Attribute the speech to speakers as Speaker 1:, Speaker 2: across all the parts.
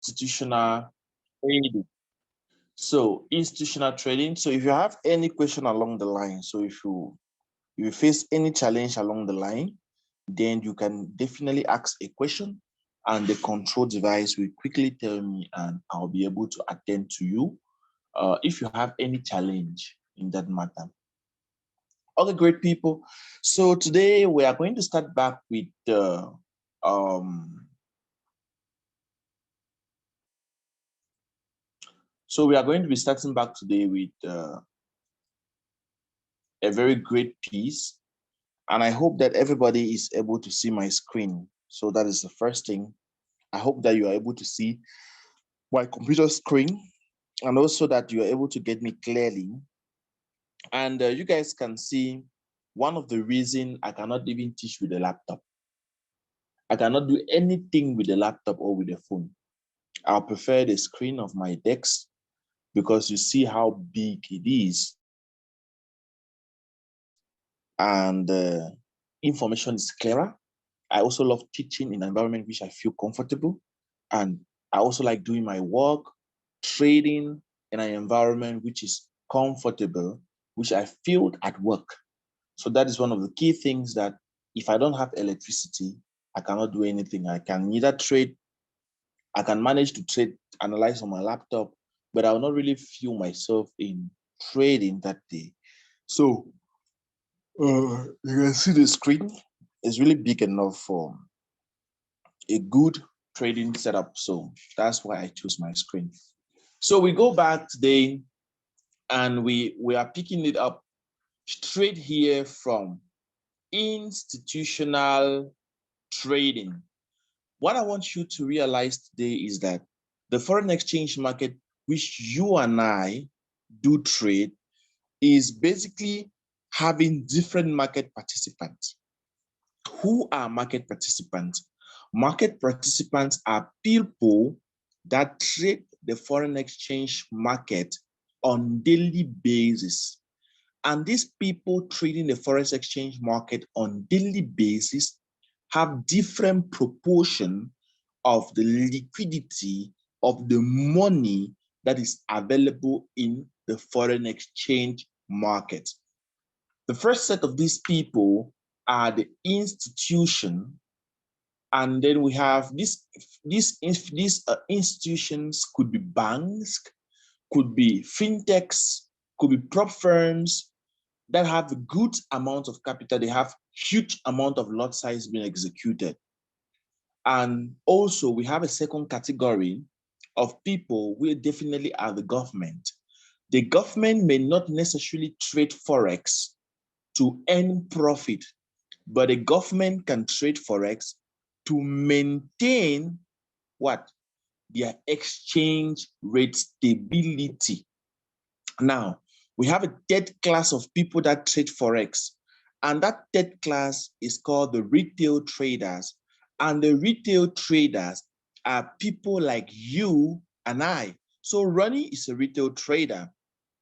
Speaker 1: institutional trading. So institutional trading. So if you have any question along the line, so if you face any challenge along the line, then you can definitely ask a question and the control device will quickly tell me and I'll be able to attend to you if you have any challenge in that matter. Okay, great people. So today we are going to start back with so we are going to be starting back today with a very great piece. And I hope that everybody is able to see my screen. So that is the first thing. I hope that you are able to see my computer screen and also that you are able to get me clearly. And you guys can see one of the reasons I cannot even teach with a laptop. I cannot do anything with the laptop or with the phone. I prefer the screen of my desk because you see how big it is. And information is clearer. I also love teaching in an environment which I feel comfortable. And I also like doing my work, trading in an environment which is comfortable, which I feel at work. So that is one of the key things that if I don't have electricity, I cannot do anything. I can neither trade, I can manage to trade, analyze on my laptop, but I will not really feel myself in trading that day. So you can see the screen is really big enough for a good trading setup. So that's why I choose my screen. So we go back today and we are picking it up straight here from institutional trading. What I want you to realize today is that the foreign exchange market, which you and I do trade, is basically having different market participants. Who are market participants? Market participants are people that trade the foreign exchange market on daily basis. And these people trading the forex exchange market on daily basis have different proportion of the liquidity of the money that is available in the foreign exchange market. The first set of these people are the institution, and then we have these institutions could be banks, could be fintechs, could be prop firms that have a good amount of capital. They have huge amount of lot size being executed. And also we have a second category of people who definitely are the government. The government may not necessarily trade Forex to earn profit, but the government can trade Forex to maintain what? Their exchange rate stability. Now, we have a third class of people that trade Forex, and that third class is called the retail traders. And the retail traders are people like you and I. So Ronnie is a retail trader.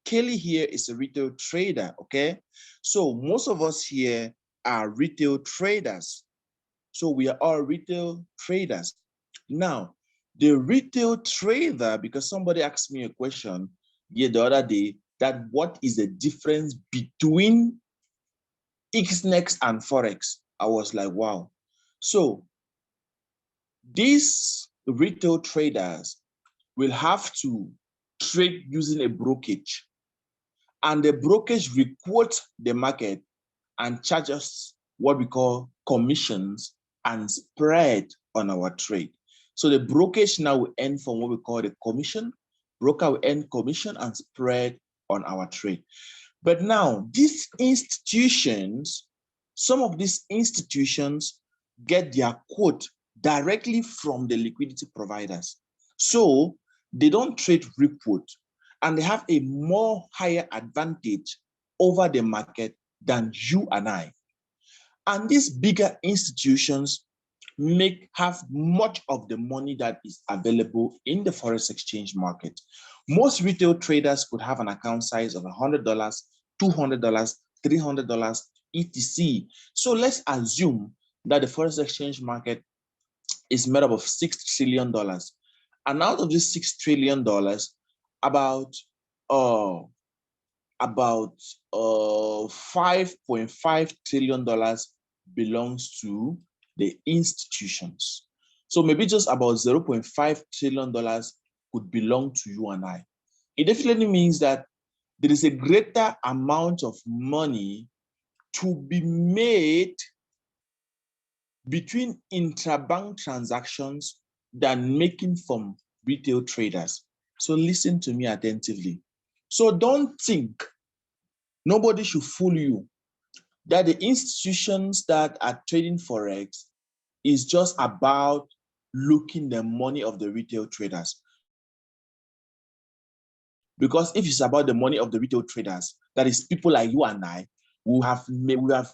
Speaker 1: Kelly here is a retail trader, okay? So most of us here are retail traders. So we are all retail traders. Now, the retail trader, because somebody asked me a question the other day, that what is the difference between XNext and Forex? I was like, wow. So these retail traders will have to trade using a brokerage, and the brokerage will quote the market and charge us what we call commissions and spread on our trade. So the brokerage now will earn from what we call the commission. Broker will earn commission and spread on our trade. But now these institutions, some of these institutions get their quote directly from the liquidity providers. So they don't trade report and they have a more higher advantage over the market than you and I. And these bigger institutions have much of the money that is available in the forex exchange market. Most retail traders could have an account size of $100, $200, $300, etc. So let's assume that the forex exchange market is made up of $6 trillion. And out of this $6 trillion, about $5.5 trillion belongs to the institutions. So maybe just about $0.5 trillion could belong to you and I. It definitely means that there is a greater amount of money to be made between intrabank transactions than making from retail traders. So listen to me attentively. So don't think, nobody should fool you, that the institutions that are trading Forex is just about looking the money of the retail traders. Because if it's about the money of the retail traders, that is people like you and I, we have never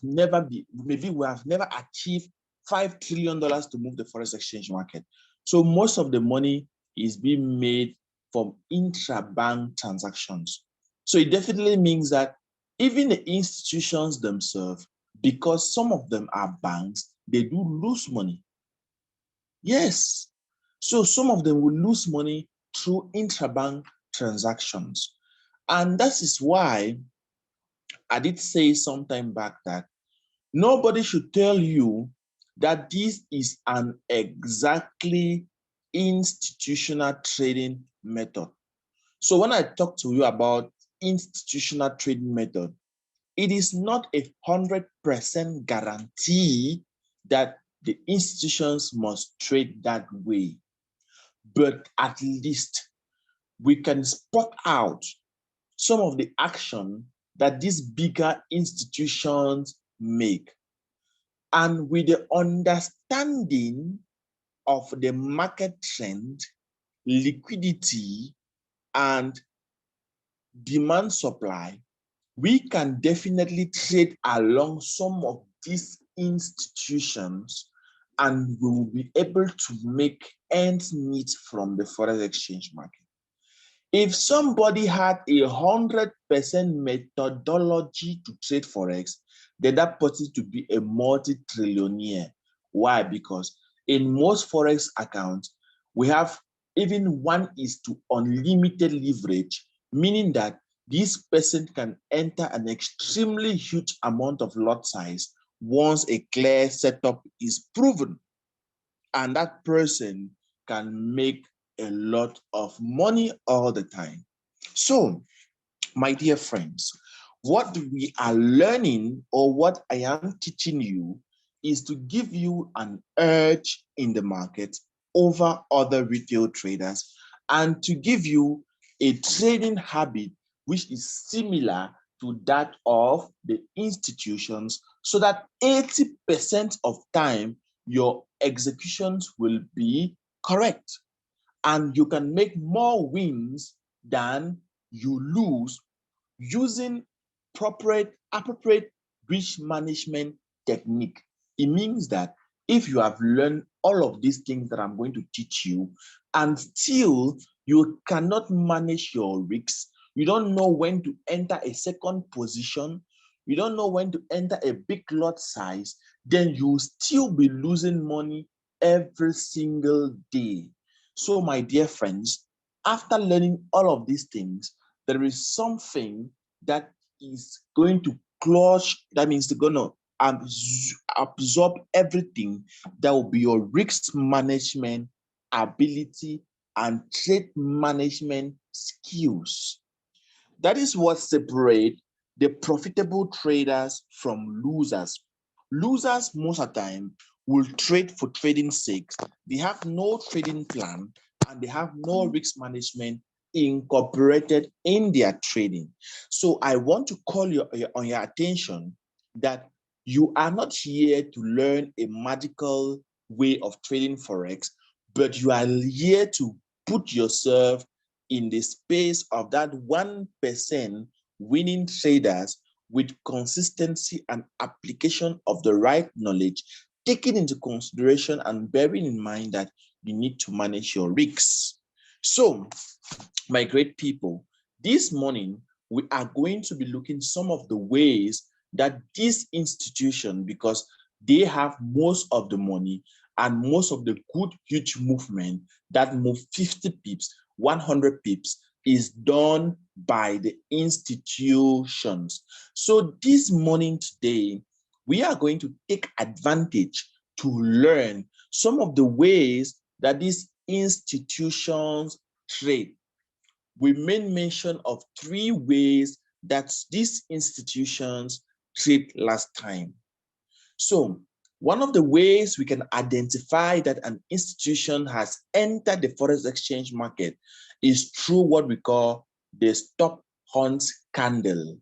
Speaker 1: achieved $5 trillion to move the forex exchange market. So most of the money is being made from intra-bank transactions. So it definitely means that even the institutions themselves, because some of them are banks, they do lose money. Yes. So some of them will lose money through intra-bank transactions. And that is why I did say sometime back that nobody should tell you that this is an exactly institutional trading method. So when I talk to you about institutional trading method, it is not 100% guarantee that the institutions must trade that way. But at least we can spot out some of the action that these bigger institutions make. And with the understanding of the market trend, liquidity, and demand supply, we can definitely trade along some of these institutions, and we will be able to make ends meet from the forex exchange market. If somebody had 100% methodology to trade Forex, then that person to be a multi-trillionaire. Why? Because in most Forex accounts, we have even 1:1 unlimited leverage, meaning that this person can enter an extremely huge amount of lot size once a clear setup is proven. And that person can make a lot of money all the time. So, my dear friends, what we are learning, or what I am teaching you, is to give you an edge in the market over other retail traders, and to give you a trading habit which is similar to that of the institutions, so that 80% of time your executions will be correct, and you can make more wins than you lose using appropriate risk management technique. It means that if you have learned all of these things that I'm going to teach you, and still you cannot manage your risks, you don't know when to enter a second position, you don't know when to enter a big lot size, then you will still be losing money every single day. So, my dear friends, after learning all of these things, there is something that is going to clutch, that means they're going to absorb everything. That will be your risk management ability and trade management skills. That is what separates the profitable traders from losers. Losers, most of the time, will trade for trading sake. They have no trading plan, and they have no risk management incorporated in their trading. So I want to call your attention that you are not here to learn a magical way of trading Forex, but you are here to put yourself in the space of that 1% winning traders with consistency and application of the right knowledge, taking into consideration and bearing in mind that you need to manage your risks. So, my great people, this morning we are going to be looking some of the ways that this institution, because they have most of the money And most of the good, huge movement that move 50 pips, 100 pips is done by the institutions. So this morning today, we are going to take advantage to learn some of the ways that these institutions trade. We made mention of 3 ways that these institutions trade last time. So one of the ways we can identify that an institution has entered the forex exchange market is through what we call the stop hunt candle.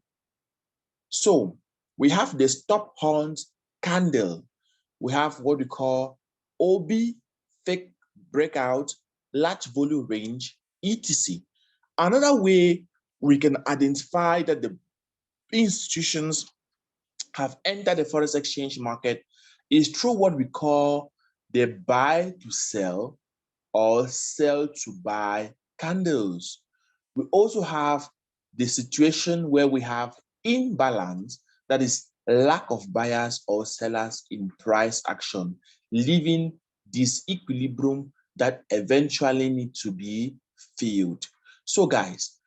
Speaker 1: So we have the stop hunt candle. We have what we call OB, fake breakout, large volume range, etc. Another way we can identify that the institutions have entered the forex exchange market is through what we call the buy to sell or sell to buy candles. We also have the situation where we have imbalance, that is lack of buyers or sellers in price action, leaving this equilibrium that eventually need to be filled. So guys,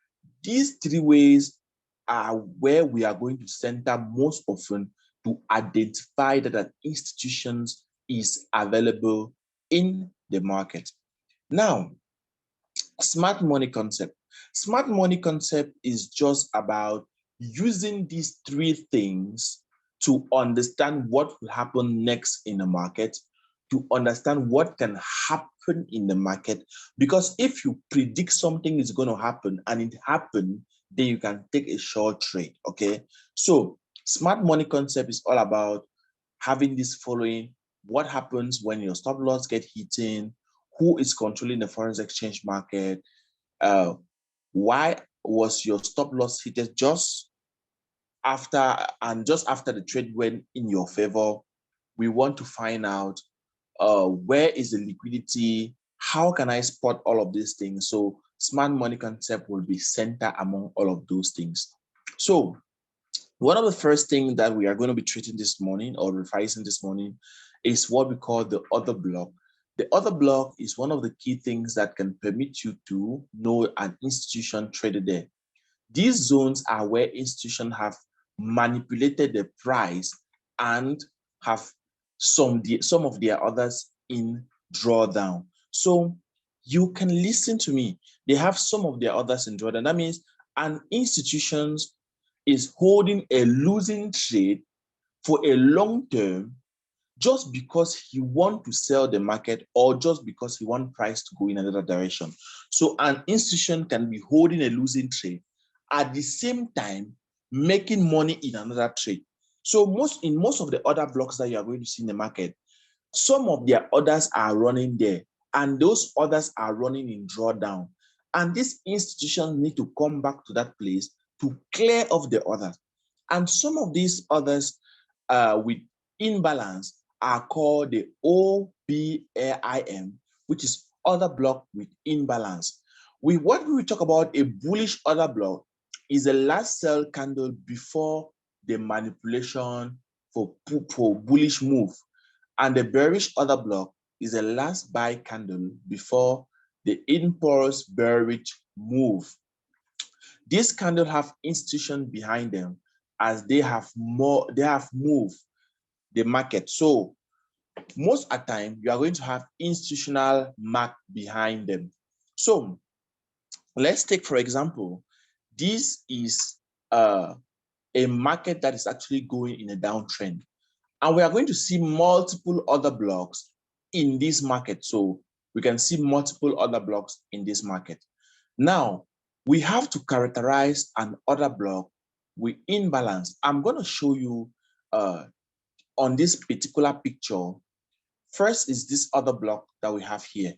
Speaker 1: these 3 ways are where we are going to center most often to identify that an institution is available in the market. Now, smart money concept. Smart money concept is just about using these 3 things to understand what will happen next in the market, to understand what can happen in the market. Because if you predict something is going to happen and it happened, then you can take a short trade. Okay. So smart money concept is all about having this following: what happens when your stop loss get hit, who is controlling the foreign exchange market, why was your stop loss hit just after the trade went in your favor. We want to find out where is the liquidity, how can I spot all of these things. So smart money concept will be center among all of those things. So one of the first things that we are going to be treating this morning or revising this morning is what we call the order block. The order block is one of the key things that can permit you to know an institution traded there. These zones are where institutions have manipulated the price and have some of their orders in drawdown. So you can listen to me. They have some of their orders in drawdown. That means an institution is holding a losing trade for a long term just because he want to sell the market or just because he want price to go in another direction. So an institution can be holding a losing trade at the same time making money in another trade. So in most of the other blocks that you are going to see in the market, some of their orders are running there and those orders are running in drawdown. And these institutions need to come back to that place to clear off the orders. And some of these orders with imbalance are called the OBAIM, which is order block with imbalance. What we talk about a bullish order block is the last sell candle before the manipulation for bullish move. And the bearish order block is the last buy candle before the impulse bearish move. These candles have institution behind them as they have moved the market. So most of the time, you are going to have institutional mark behind them. So let's take, for example, this is a market that is actually going in a downtrend. And we are going to see multiple other blocks in this market. So we can see multiple other blocks in this market. Now, we have to characterize an order block with imbalance. I'm going to show you on this particular picture. First is this other block that we have here.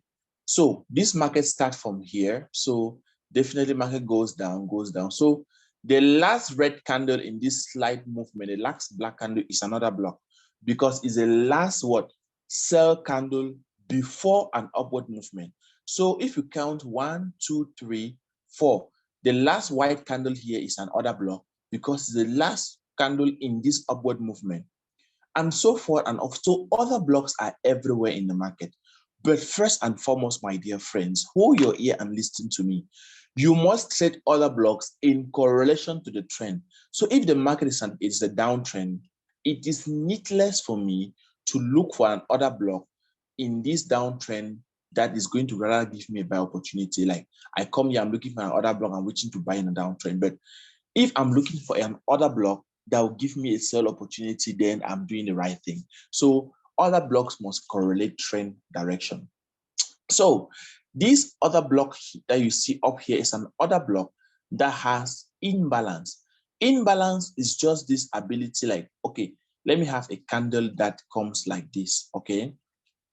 Speaker 1: So this market starts from here. So definitely market goes down. So the last red candle in this slight movement, the last black candle is another block because it's the last sell candle before an upward movement. So if you count 1, 2, 3, 4, the last white candle here is an order block because it's the last candle in this upward movement. and so forth and off. So other blocks are everywhere in the market. But first and foremost, my dear friends, hold your ear and listen to me. You must trade other blocks in correlation to the trend. So if the market is a downtrend, it is needless for me to look for another block in this downtrend that is going to rather give me a buy opportunity. Like I come here, I'm looking for another block, I'm waiting to buy in a downtrend. But if I'm looking for another block that will give me a sell opportunity, then I'm doing the right thing. So other blocks must correlate trend direction. So this other block that you see up here is an other block that has imbalance. Imbalance is just this ability like, okay, let me have a candle that comes like this, okay?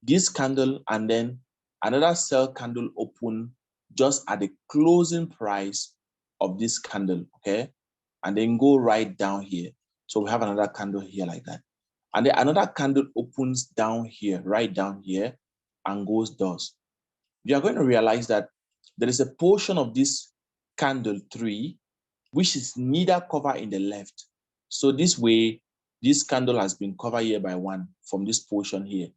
Speaker 1: This candle and then another sell candle open just at the closing price of this candle, okay? And then go right down here. So we have another candle here like that. And then another candle opens down here, right down here, and goes does. You are going to realize that there is a portion of this candle 3 which is neither covered in the left. So this way, this candle has been covered here by 1 from this portion here.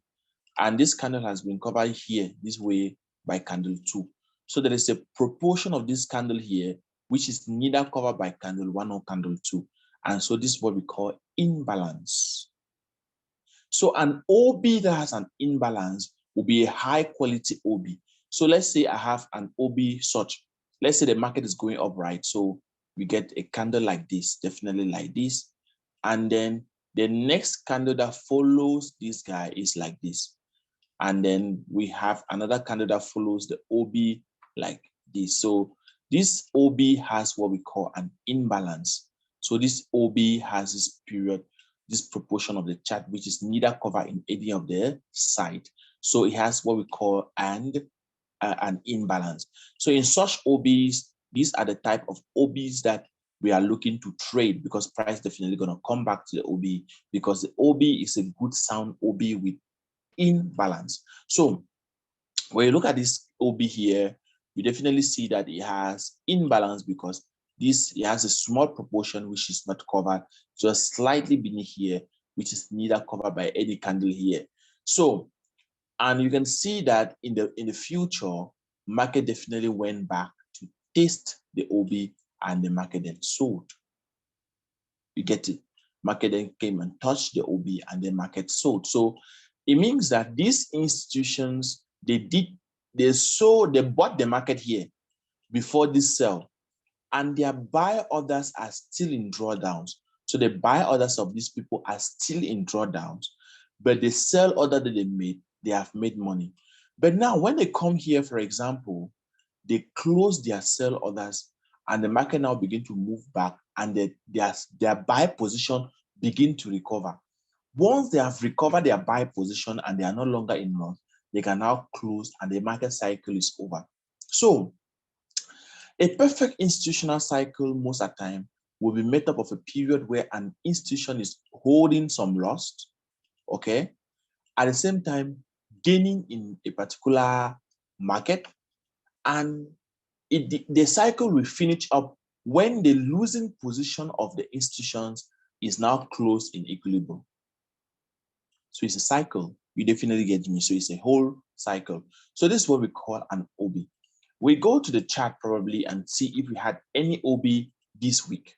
Speaker 1: And this candle has been covered here this way by candle 2. So there is a proportion of this candle here which is neither covered by candle 1 or candle 2. And so this is what we call imbalance. So an OB that has an imbalance will be a high quality OB. So let's say I have an OB such. Let's say the market is going up, right? So we get a candle like this, definitely like this. And then the next candle that follows this guy is like this. And then we have another candle that follows the OB like this. So this OB has what we call an imbalance. So this OB has this period, this proportion of the chart, which is neither covered in any of the side. So it has what we call an imbalance. So in such OBs, these are the type of OBs that we are looking to trade because price definitely going to come back to the OB because the OB is a good sound OB with imbalance. So when you look at this OB here, you definitely see that it has imbalance because it has a small proportion which is not covered, just slightly beneath here, which is neither covered by any candle here. So, and you can see that in the future, market definitely went back to test the OB and the market then sold. You get it? Market then came and touched the OB and the market sold. So it means that these institutions, they bought the market here before this sell, and their buy orders are still in drawdowns. So the buy orders of these people are still in drawdowns, but the sell order that they have made money. But now when they come here, for example, they close their sell orders and the market now begin to move back and their buy position begin to recover. Once they have recovered their buy position and they are no longer in loss, they can now close and the market cycle is over. So a perfect institutional cycle most of the time will be made up of a period where an institution is holding some loss, okay? At the same time, gaining in a particular market, and the cycle will finish up when the losing position of the institutions is now closed in equilibrium. So it's a cycle. You definitely get me. So it's a whole cycle. So this is what we call an OB. We go to the chart probably and see if we had any OB this week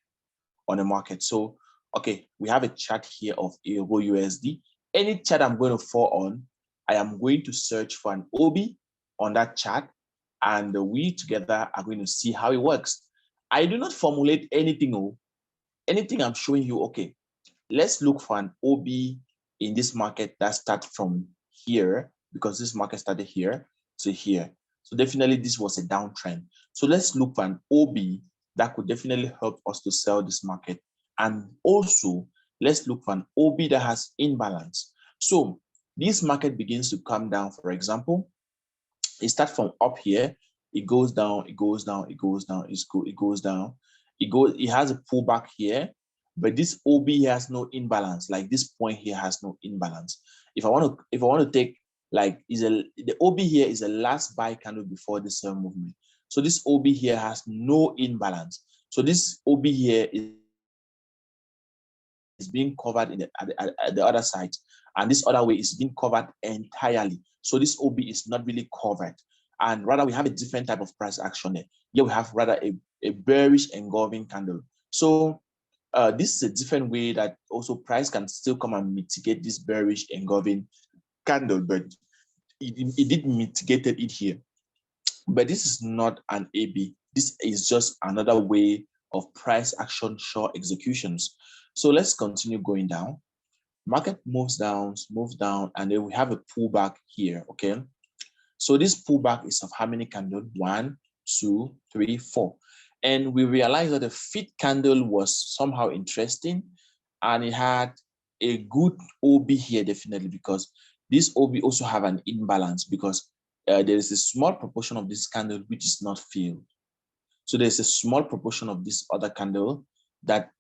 Speaker 1: on the market. So, okay, we have a chart here of Euro USD. Any chart I'm going to fall on, I am going to search for an OB on that chart, and we together are going to see how it works. I do not formulate anything. Anything I'm showing you, okay, let's look for an OB in this market that starts from here, because this market started here to here. So definitely this was a downtrend. So let's look for an OB that could definitely help us to sell this market. And also, let's look for an OB that has imbalance. So this market begins to come down, for example, it starts from up here, it goes down, it goes down, it goes down, it goes down, it has a pullback here, but this OB has no imbalance. Like this point here has no imbalance. If I want to take like the OB here is the last buy candle before the sell movement. So this OB here has no imbalance. So this OB here is is being covered in at the other side, and this other way is being covered entirely. So this OB is not really covered, and rather we have a different type of price action there. Here we have rather a bearish engulfing candle. So this is a different way that also price can still come and mitigate this bearish engulfing candle, but it did mitigated it here. But this is not an AB. This is just another way of price action short executions. So let's continue going down. Market moves down, and then we have a pullback here, okay? So this pullback is of how many candles? 1, 2, 3, 4. And we realized that the fifth candle was somehow interesting, and it had a good OB here, definitely, because this OB also have an imbalance, because there is a small proportion of this candle which is not filled. So there's a small proportion of this other candle that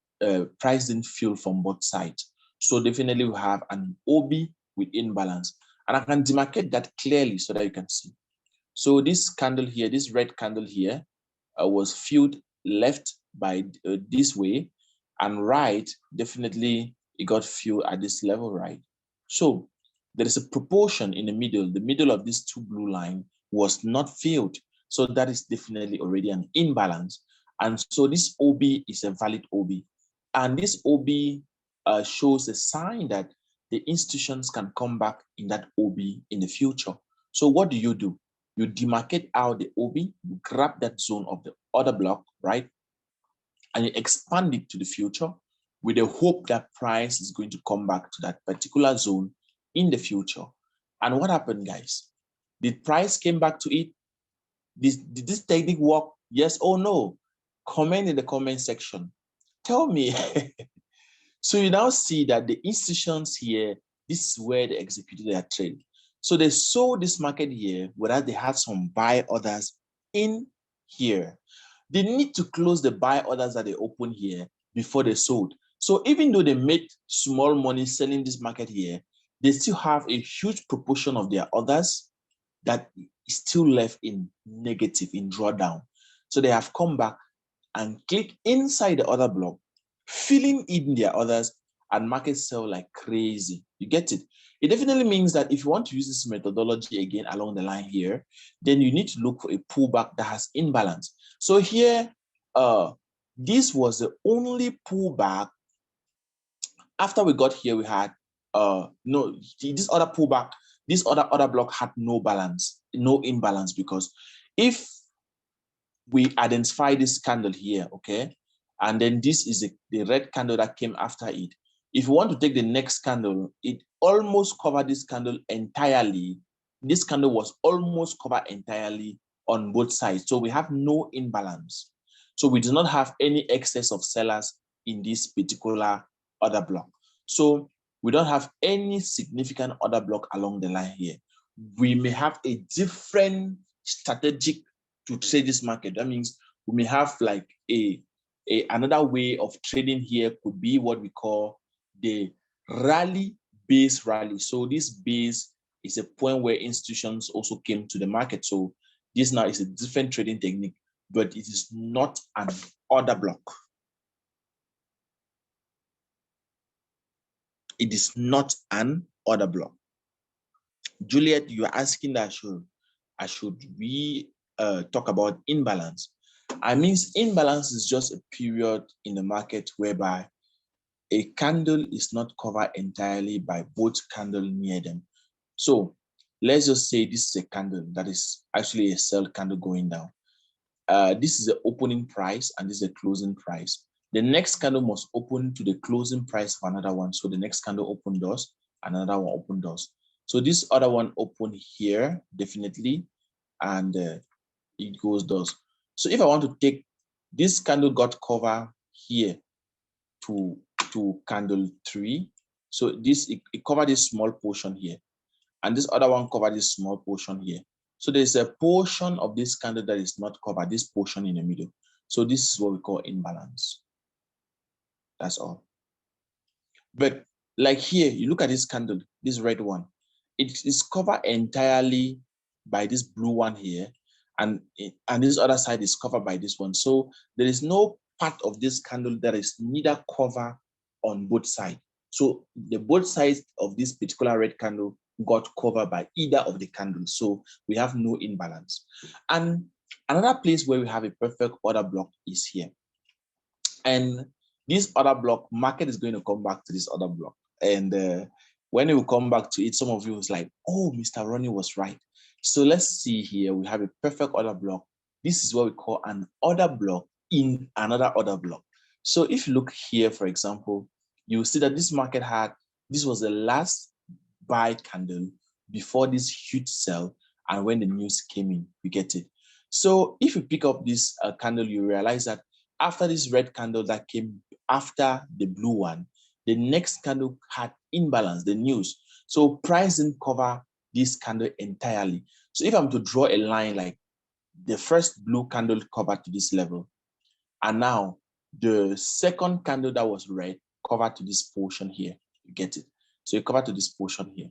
Speaker 1: price didn't fill from both sides. So definitely we have an OB with imbalance. And I can demarcate that clearly so that you can see. So this candle here, this red candle here, was filled left by this way, and right, definitely it got filled at this level, right? So there is a proportion in the middle of these two blue line was not filled. So that is definitely already an imbalance. And so this OB is a valid OB. And this OB shows a sign that the institutions can come back in that OB in the future. So what do? You demarcate out the OB, you grab that zone of the other block, right? And you expand it to the future with the hope that price is going to come back to that particular zone in the future. And what happened, guys? Did price came back to it? Did this technique work? Yes or no? Comment in the comment section. Tell me. So you now see that the institutions here, this is where they executed their trade. So they sold this market here, whereas they had some buy orders in here. They need to close the buy orders that they opened here before they sold. So even though they made small money selling this market here, they still have a huge proportion of their orders that is still left in negative, in drawdown. So they have come back and click inside the other block, filling in their orders, and market sell like crazy. You get it? It definitely means that if you want to use this methodology again along the line here, then you need to look for a pullback that has imbalance. So here, this was the only pullback. After we got here, we had no, this other pullback, this other block had no balance, no imbalance, because if we identify this candle here, okay, and then this is the red candle that came after it. If you want to take the next candle, it almost covered this candle entirely. This candle was almost covered entirely on both sides. So we have no imbalance. So we do not have any excess of sellers in this particular other block. So we don't have any significant other block along the line here. We may have a different strategic to trade this market. That means we may have like another way of trading here could be what we call the rally base rally. So this base is a point where institutions also came to the market. So this now is a different trading technique, but it is not an order block. It is not an order block. Juliet, you are asking that I should we talk about imbalance. I mean, imbalance is just a period in the market whereby a candle is not covered entirely by both candles near them. So let's just say this is a candle that is actually a sell candle going down. This is the opening price and this is the closing price. The next candle must open to the closing price of another one. So the next candle open doors, another one open doors. So this other one open here, definitely, and it goes doors. So if I want to take this candle got cover here to candle 3, so this it covered this small portion here, and this other one covered this small portion here. So there's a portion of this candle that is not covered, this portion in the middle. So this is what we call imbalance. That's all. But like here, you look at this candle, this red one, it is covered entirely by this blue one here, and this other side is covered by this one. So there is no part of this candle that is neither covered on both sides. So the both sides of this particular red candle got covered by either of the candles. So we have no imbalance. And another place where we have a perfect order block is here. And this other block, market is going to come back to this other block. And when it will come back to it, some of you was like, oh, Mr. Ronnie was right. So let's see here. We have a perfect order block. This is what we call an order block in another order block. So if you look here, for example, you will see that this market this was the last buy candle before this huge sell. And when the news came in, you get it. So if you pick up this candle, you realize that after this red candle that came after the blue one, the next candle had imbalance, the news. So price didn't cover this candle entirely. So if I'm to draw a line like the first blue candle covered to this level, and now the second candle that was red covered to this portion here, you get it. So it covered to this portion here.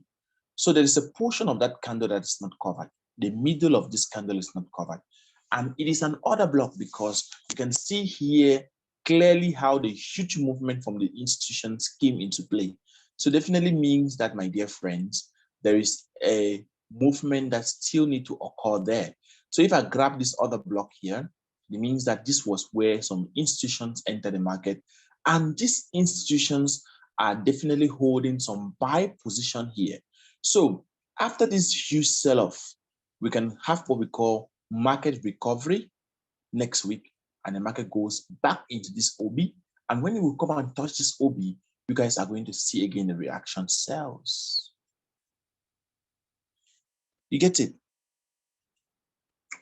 Speaker 1: So there is a portion of that candle that is not covered. The middle of this candle is not covered. And it is an order block because you can see here clearly how the huge movement from the institutions came into play. So definitely means that, my dear friends, there is a movement that still need to occur there. So if I grab this other block here, it means that this was where some institutions entered the market. And these institutions are definitely holding some buy position here. So after this huge sell-off, we can have what we call market recovery next week, and the market goes back into this OB. And when it will come and touch this OB, you guys are going to see again the reaction sells. You get it?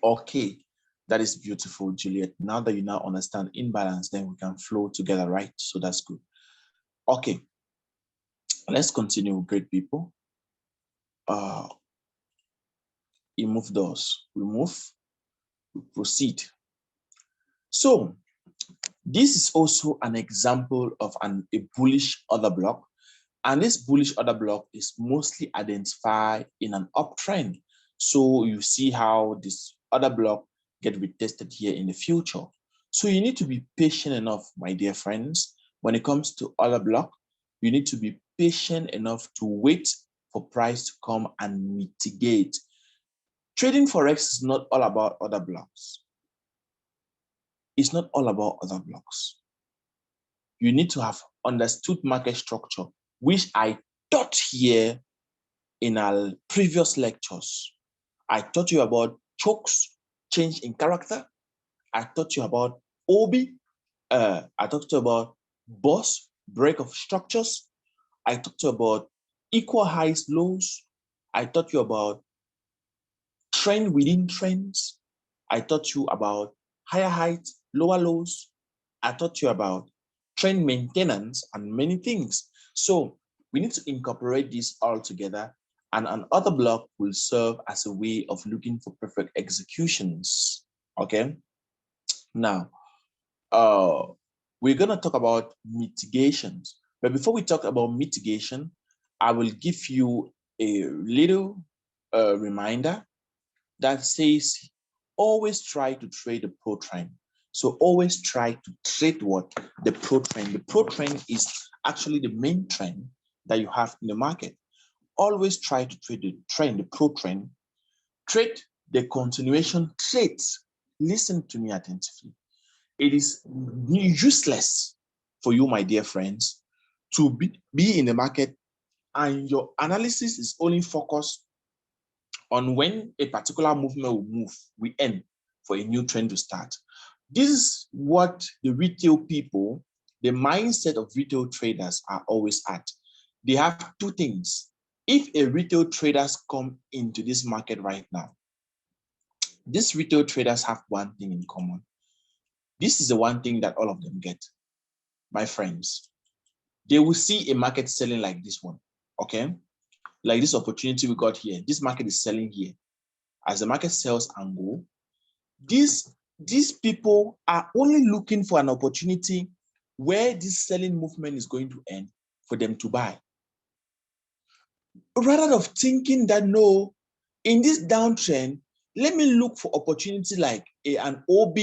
Speaker 1: Okay, that is beautiful, Juliet. Now that you now understand imbalance, then we can flow together, right? So that's good. Okay, let's continue, great people. Remove those. Remove. We proceed. So this is also an example of a bullish order block. And this bullish order block is mostly identified in an uptrend. So you see how this order block get retested here in the future. So you need to be patient enough, my dear friends. When it comes to order block, you need to be patient enough to wait for price to come and mitigate. Trading Forex is not all about order blocks. It's not all about order blocks. You need to have understood market structure, which I taught here in our previous lectures. I taught you about chokes, change in character. I taught you about OB. I talked to you about boss, break of structures. I talked to you about equal highs, lows. I taught you about trend within trends. I taught you about higher heights, lower lows. I taught you about trend maintenance and many things. So we need to incorporate this all together, and an order block will serve as a way of looking for perfect executions. Okay. Now, we're going to talk about mitigations. But before we talk about mitigation, I will give you a little reminder that says always try to trade the pro trend. So always try to trade what? The pro trend. The pro trend is actually the main trend that you have in the market. Always try to trade the trend, the pro trend. Trade the continuation trades. Listen to me attentively. It is useless for you, my dear friends, to be in the market and your analysis is only focused on when a particular movement will move, we end for a new trend to start. This is what the retail people, the mindset of retail traders are always at. They have two things. If a retail traders come into this market right now, these retail traders have one thing in common. This is the one thing that all of them get, my friends. They will see a market selling like this one, okay? Like this opportunity we got here. This market is selling here. As the market sells and go, these people are only looking for an opportunity where this selling movement is going to end for them to buy. Rather than thinking that, no, in this downtrend, let me look for opportunity like an OB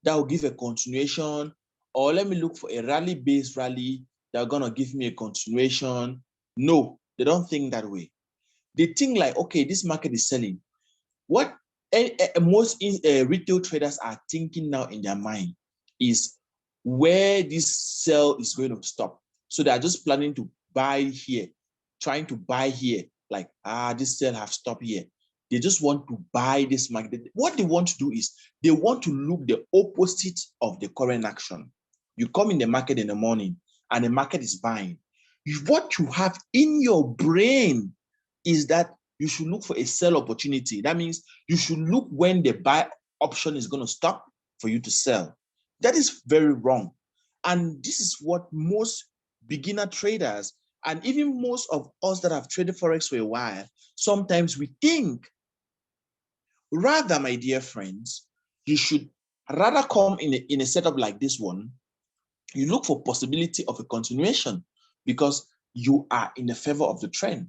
Speaker 1: that will give a continuation, or let me look for a rally-based rally they're gonna give me a continuation. No, they don't think that way. They think like, okay, this market is selling. What most retail traders are thinking now in their mind is where this sell is going to stop. So they are just planning to buy here, trying to buy here, like, this sale have stopped here. They just want to buy this market. What they want to do is they want to look the opposite of the current action. You come in the market in the morning and the market is buying. What you have in your brain is that you should look for a sell opportunity. That means you should look when the buy option is going to stop for you to sell. That is very wrong. And this is what most beginner traders and even most of us that have traded Forex for a while, sometimes we think. Rather, my dear friends, you should rather come in a setup like this one. You look for possibility of a continuation because you are in the favor of the trend.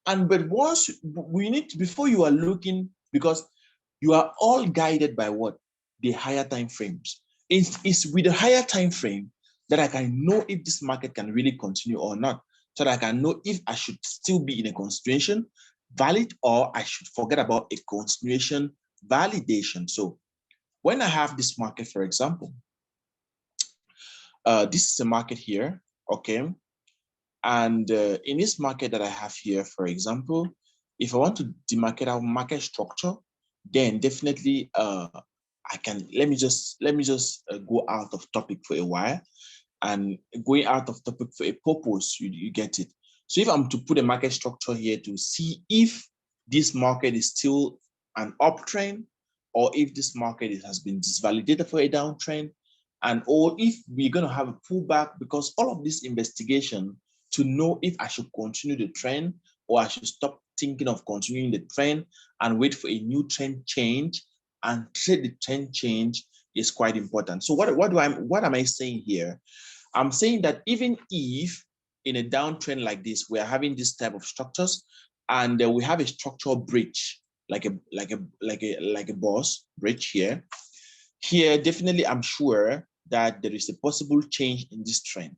Speaker 1: But once we need to, before you are looking, because you are all guided by what? The higher time frames. It's with the higher time frame that I can know if this market can really continue or not. So that I can know if I should still be in a continuation valid or I should forget about a continuation validation. So when I have this market, for example, this is a market here, okay? And in this market that I have here, for example, if I want to demarcate our market structure, then definitely I can, let me just go out of topic for a while. And going out of topic for a purpose, you get it. So if I'm to put a market structure here to see if this market is still an uptrend or if this market has been disvalidated for a downtrend, and or if we're going to have a pullback, because all of this investigation to know if I should continue the trend or I should stop thinking of continuing the trend and wait for a new trend change and trade the trend change is quite important. So what am I saying here? I'm saying that even if in a downtrend like this, we are having this type of structures, and we have a structural breach, like a boss breach here. Here, definitely, I'm sure that there is a possible change in this trend.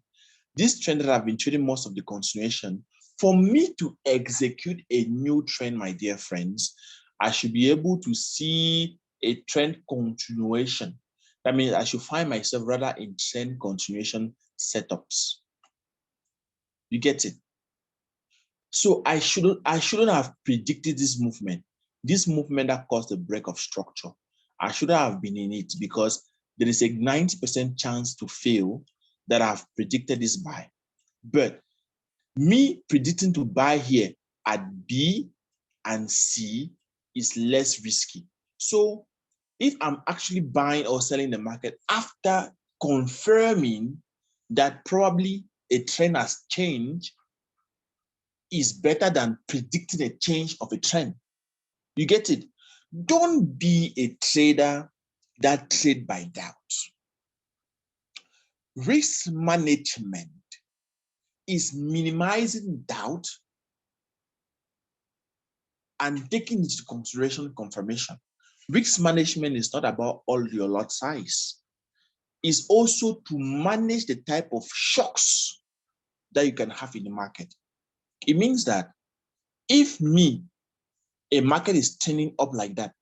Speaker 1: This trend that I've been trading most of the continuation. For me to execute a new trend, my dear friends, I should be able to see a trend continuation. That means I should find myself rather in trend continuation setups. You get it? So I shouldn't have predicted this movement that caused a break of structure. I shouldn't have been in it because there is a 90% chance to fail that I've predicted this buy. But me predicting to buy here at B and C is less risky. So if I'm actually buying or selling the market after confirming that probably a trend has changed, is better than predicting a change of a trend. You get it? Don't be a trader that trade by doubt. Risk management is minimizing doubt and taking into consideration confirmation. Risk management is not about all your lot size. It's also to manage the type of shocks that you can have in the market. It means that if a market is turning up like that,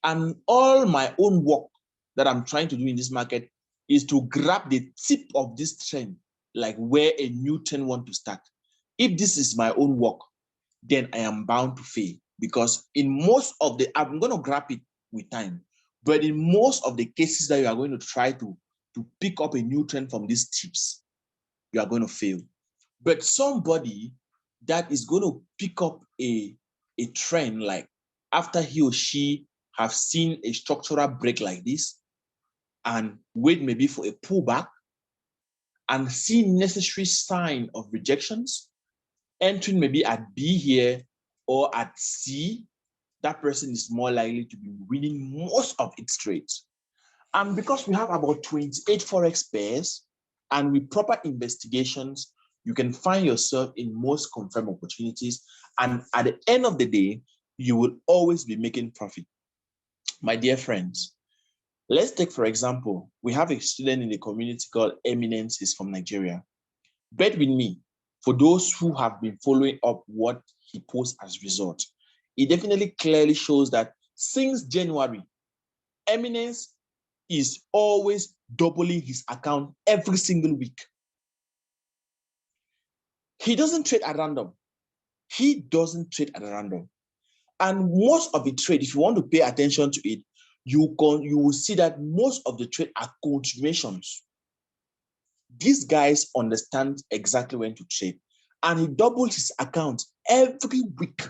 Speaker 1: and all my own work that I'm trying to do in this market is to grab the tip of this trend, like where a new trend wants to start. If this is my own work, then I am bound to fail, because in most of I'm going to grab it with time, but in most of the cases that you are going to try to pick up a new trend from these tips, you are going to fail. But somebody that is going to pick up a trend, like after he or she have seen a structural break like this and wait maybe for a pullback and see necessary sign of rejections, entering maybe at B here or at C, that person is more likely to be winning most of its trades. And because we have about 28 Forex pairs and with proper investigations, you can find yourself in most confirmed opportunities. And at the end of the day, you will always be making profit. My dear friends, let's take, for example, we have a student in the community called Eminence. He's from Nigeria. Bet with me, for those who have been following up what he posts as result, it definitely clearly shows that since January, Eminence is always doubling his account every single week. He doesn't trade at random. He doesn't trade at random. And most of the trade, if you want to pay attention to it, you will see that most of the trade are continuations. These guys understand exactly when to trade. And he doubled his account every week.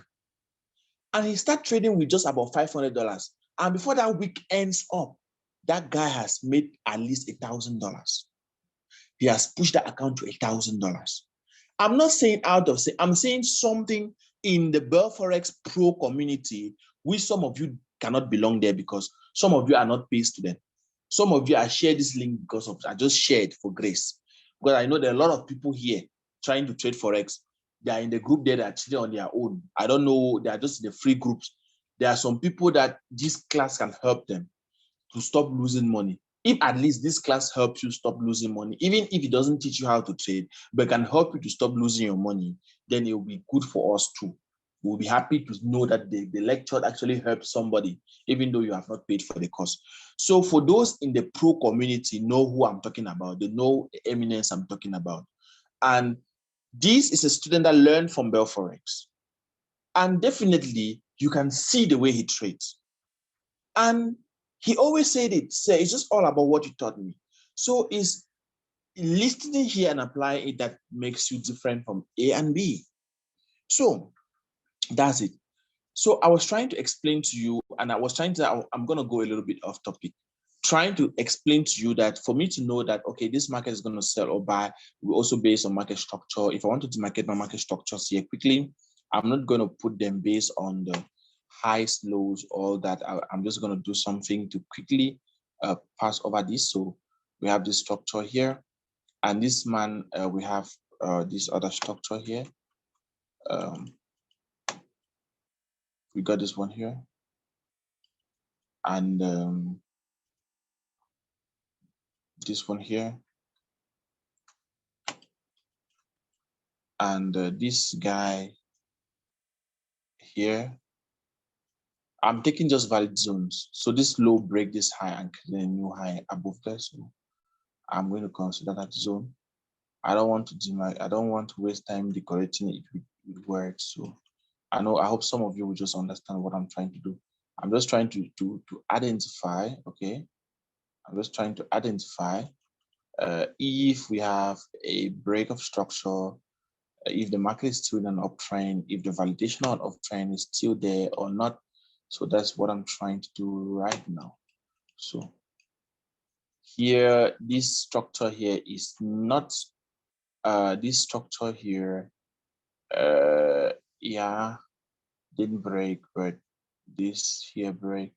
Speaker 1: And he started trading with just about $500. And before that week ends up, that guy has made at least $1,000. He has pushed that account to $1,000. I'm not saying out of, I'm saying something in the Bell Forex Pro community, which some of you cannot belong there because some of you are not paid students. Some of you, I share this link because of, I just shared for grace. Because I know there are a lot of people here trying to trade Forex. They are in the group there that are trading on their own. I don't know, they are just in the free groups. There are some people that this class can help them to stop losing money. If at least this class helps you stop losing money, even if it doesn't teach you how to trade, but can help you to stop losing your money, then it will be good for us too. We'll be happy to know that the lecture actually helped somebody, even though you have not paid for the course. So for those in the pro community, know who I'm talking about. They know the Eminence I'm talking about. And this is a student that learned from Bell Forex. And definitely, you can see the way he trades. And he always said it, say it's just all about what you taught me. So it's listening here and applying it that makes you different from A and B. So that's it. So I was trying to explain to you, and I'm going to go a little bit off topic, trying to explain to you that for me to know that, okay, this market is going to sell or buy, we also based on market structure. If I wanted to market my market structures here quickly, I'm not going to put them based on the highs, lows, all that. I'm just going to do something to quickly pass over this. So we have this structure here, and this man, we have this other structure here. We got this one here, and this one here, and this guy here. I'm taking just valid zones. So this low break this high and create a new high above there. So I'm going to consider that zone. I don't want to waste time decorating it with words. So I hope some of you will just understand what I'm trying to do. I'm just trying to identify, okay? I'm just trying to identify if we have a break of structure, if the market is still in an uptrend, if the validation of uptrend is still there or not. So that's what I'm trying to do right now. So here, this structure here is not, this structure here, yeah, didn't break, but this here break.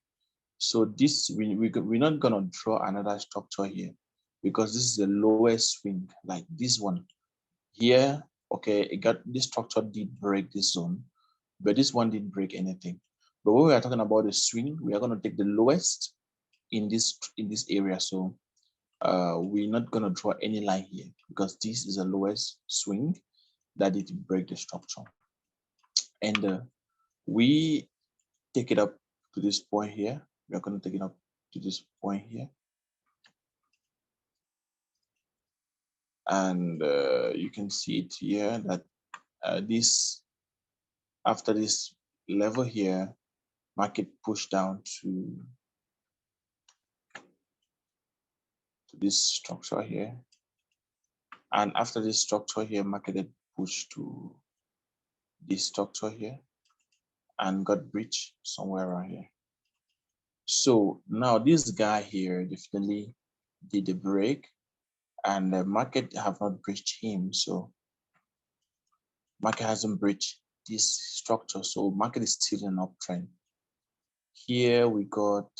Speaker 1: So this, we're not gonna draw another structure here because this is the lowest swing, like this one here. Okay, this structure did break this zone, but this one didn't break anything. But when we are talking about the swing, we are going to take the lowest in this area. So we're not going to draw any line here because this is the lowest swing that did break the structure. And we take it up to this point here. We are going to take it up to this point here. And you can see it here that this, after this level here, market push down to this structure here, and after this structure here, market push to this structure here and got breached somewhere around here. So now this guy here definitely did a break, and the market have not breached him. So market hasn't breached this structure, so market is still in an uptrend. Here we got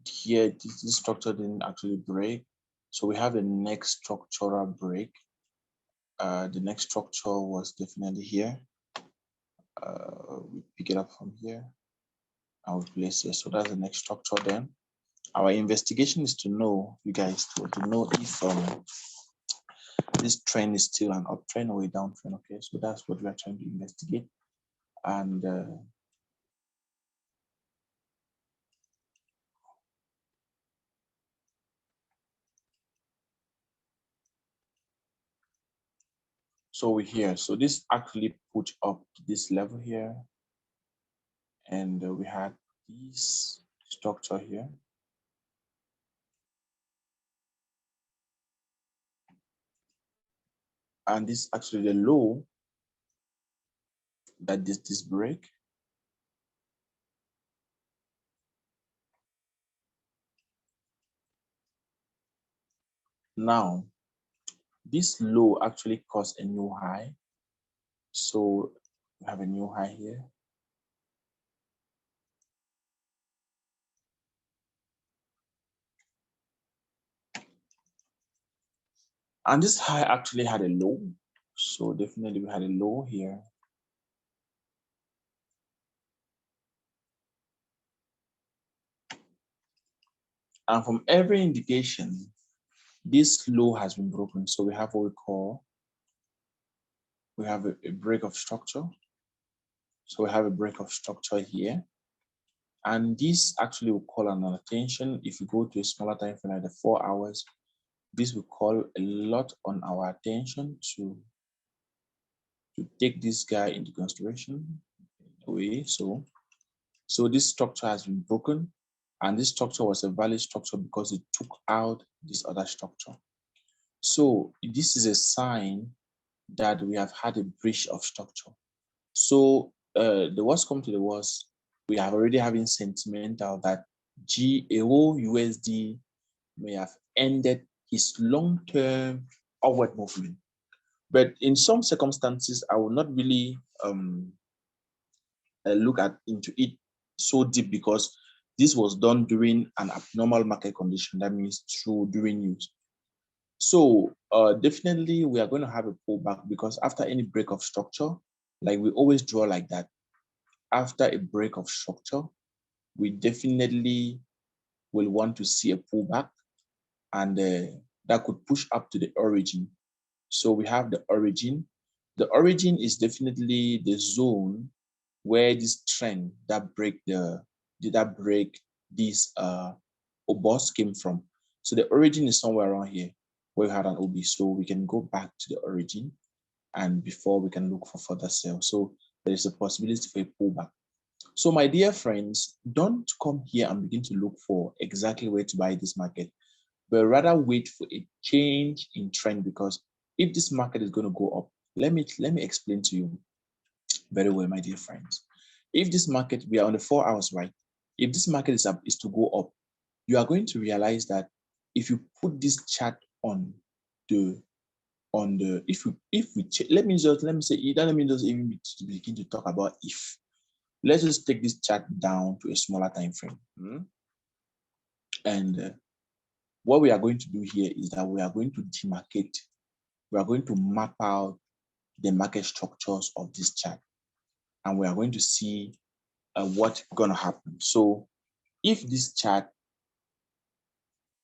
Speaker 1: here this structure didn't actually break, so we have the next structural break. The next structure was definitely here. We pick it up from here and we place here. So that's the next structure. Then our investigation is to know, you guys, to know if this trend is still an uptrend or a downtrend. Okay, so that's what we are trying to investigate. And so we're here. So this actually put up this level here, and we had this structure here. And this actually the low that this break. Now, this low actually caused a new high. So we have a new high here. And this high actually had a low. So definitely we had a low here. And from every indication, this low has been broken. So we have what we call, we have a break of structure. So we have a break of structure here. And this actually will call an attention. If you go to a smaller time frame, like the 4 hours, this will call a lot on our attention to take this guy into consideration. So this structure has been broken, and this structure was a valid structure because it took out this other structure. So this is a sign that we have had a breach of structure. So the worst come to the worst, we have already having sentimental that GAO USD may have ended his long-term upward movement. But in some circumstances, I will not really look into it so deep because this was done during an abnormal market condition. That means during news. So definitely we are going to have a pullback because after any break of structure, like we always draw like that, after a break of structure, we definitely will want to see a pullback, and that could push up to the origin. So we have the origin. The origin is definitely the zone where this trend that break this OBOS came from. So the origin is somewhere around here where we had an OB. So we can go back to the origin, and before we can look for further sale. So there is a possibility for a pullback. So my dear friends, don't come here and begin to look for exactly where to buy this market, but rather wait for a change in trend, because if this market is going to go up, let me explain to you very well, my dear friends. If this market, we are on the 4 hours, right? If this market is to go up, you are going to realize that if you put this chart on the let me say either, let me just even begin to talk about if. Let's just take this chart down to a smaller time frame. And what we are going to do here is that we are going to demarcate, we are going to map out the market structures of this chart, and we are going to see what's going to happen. So if this chart,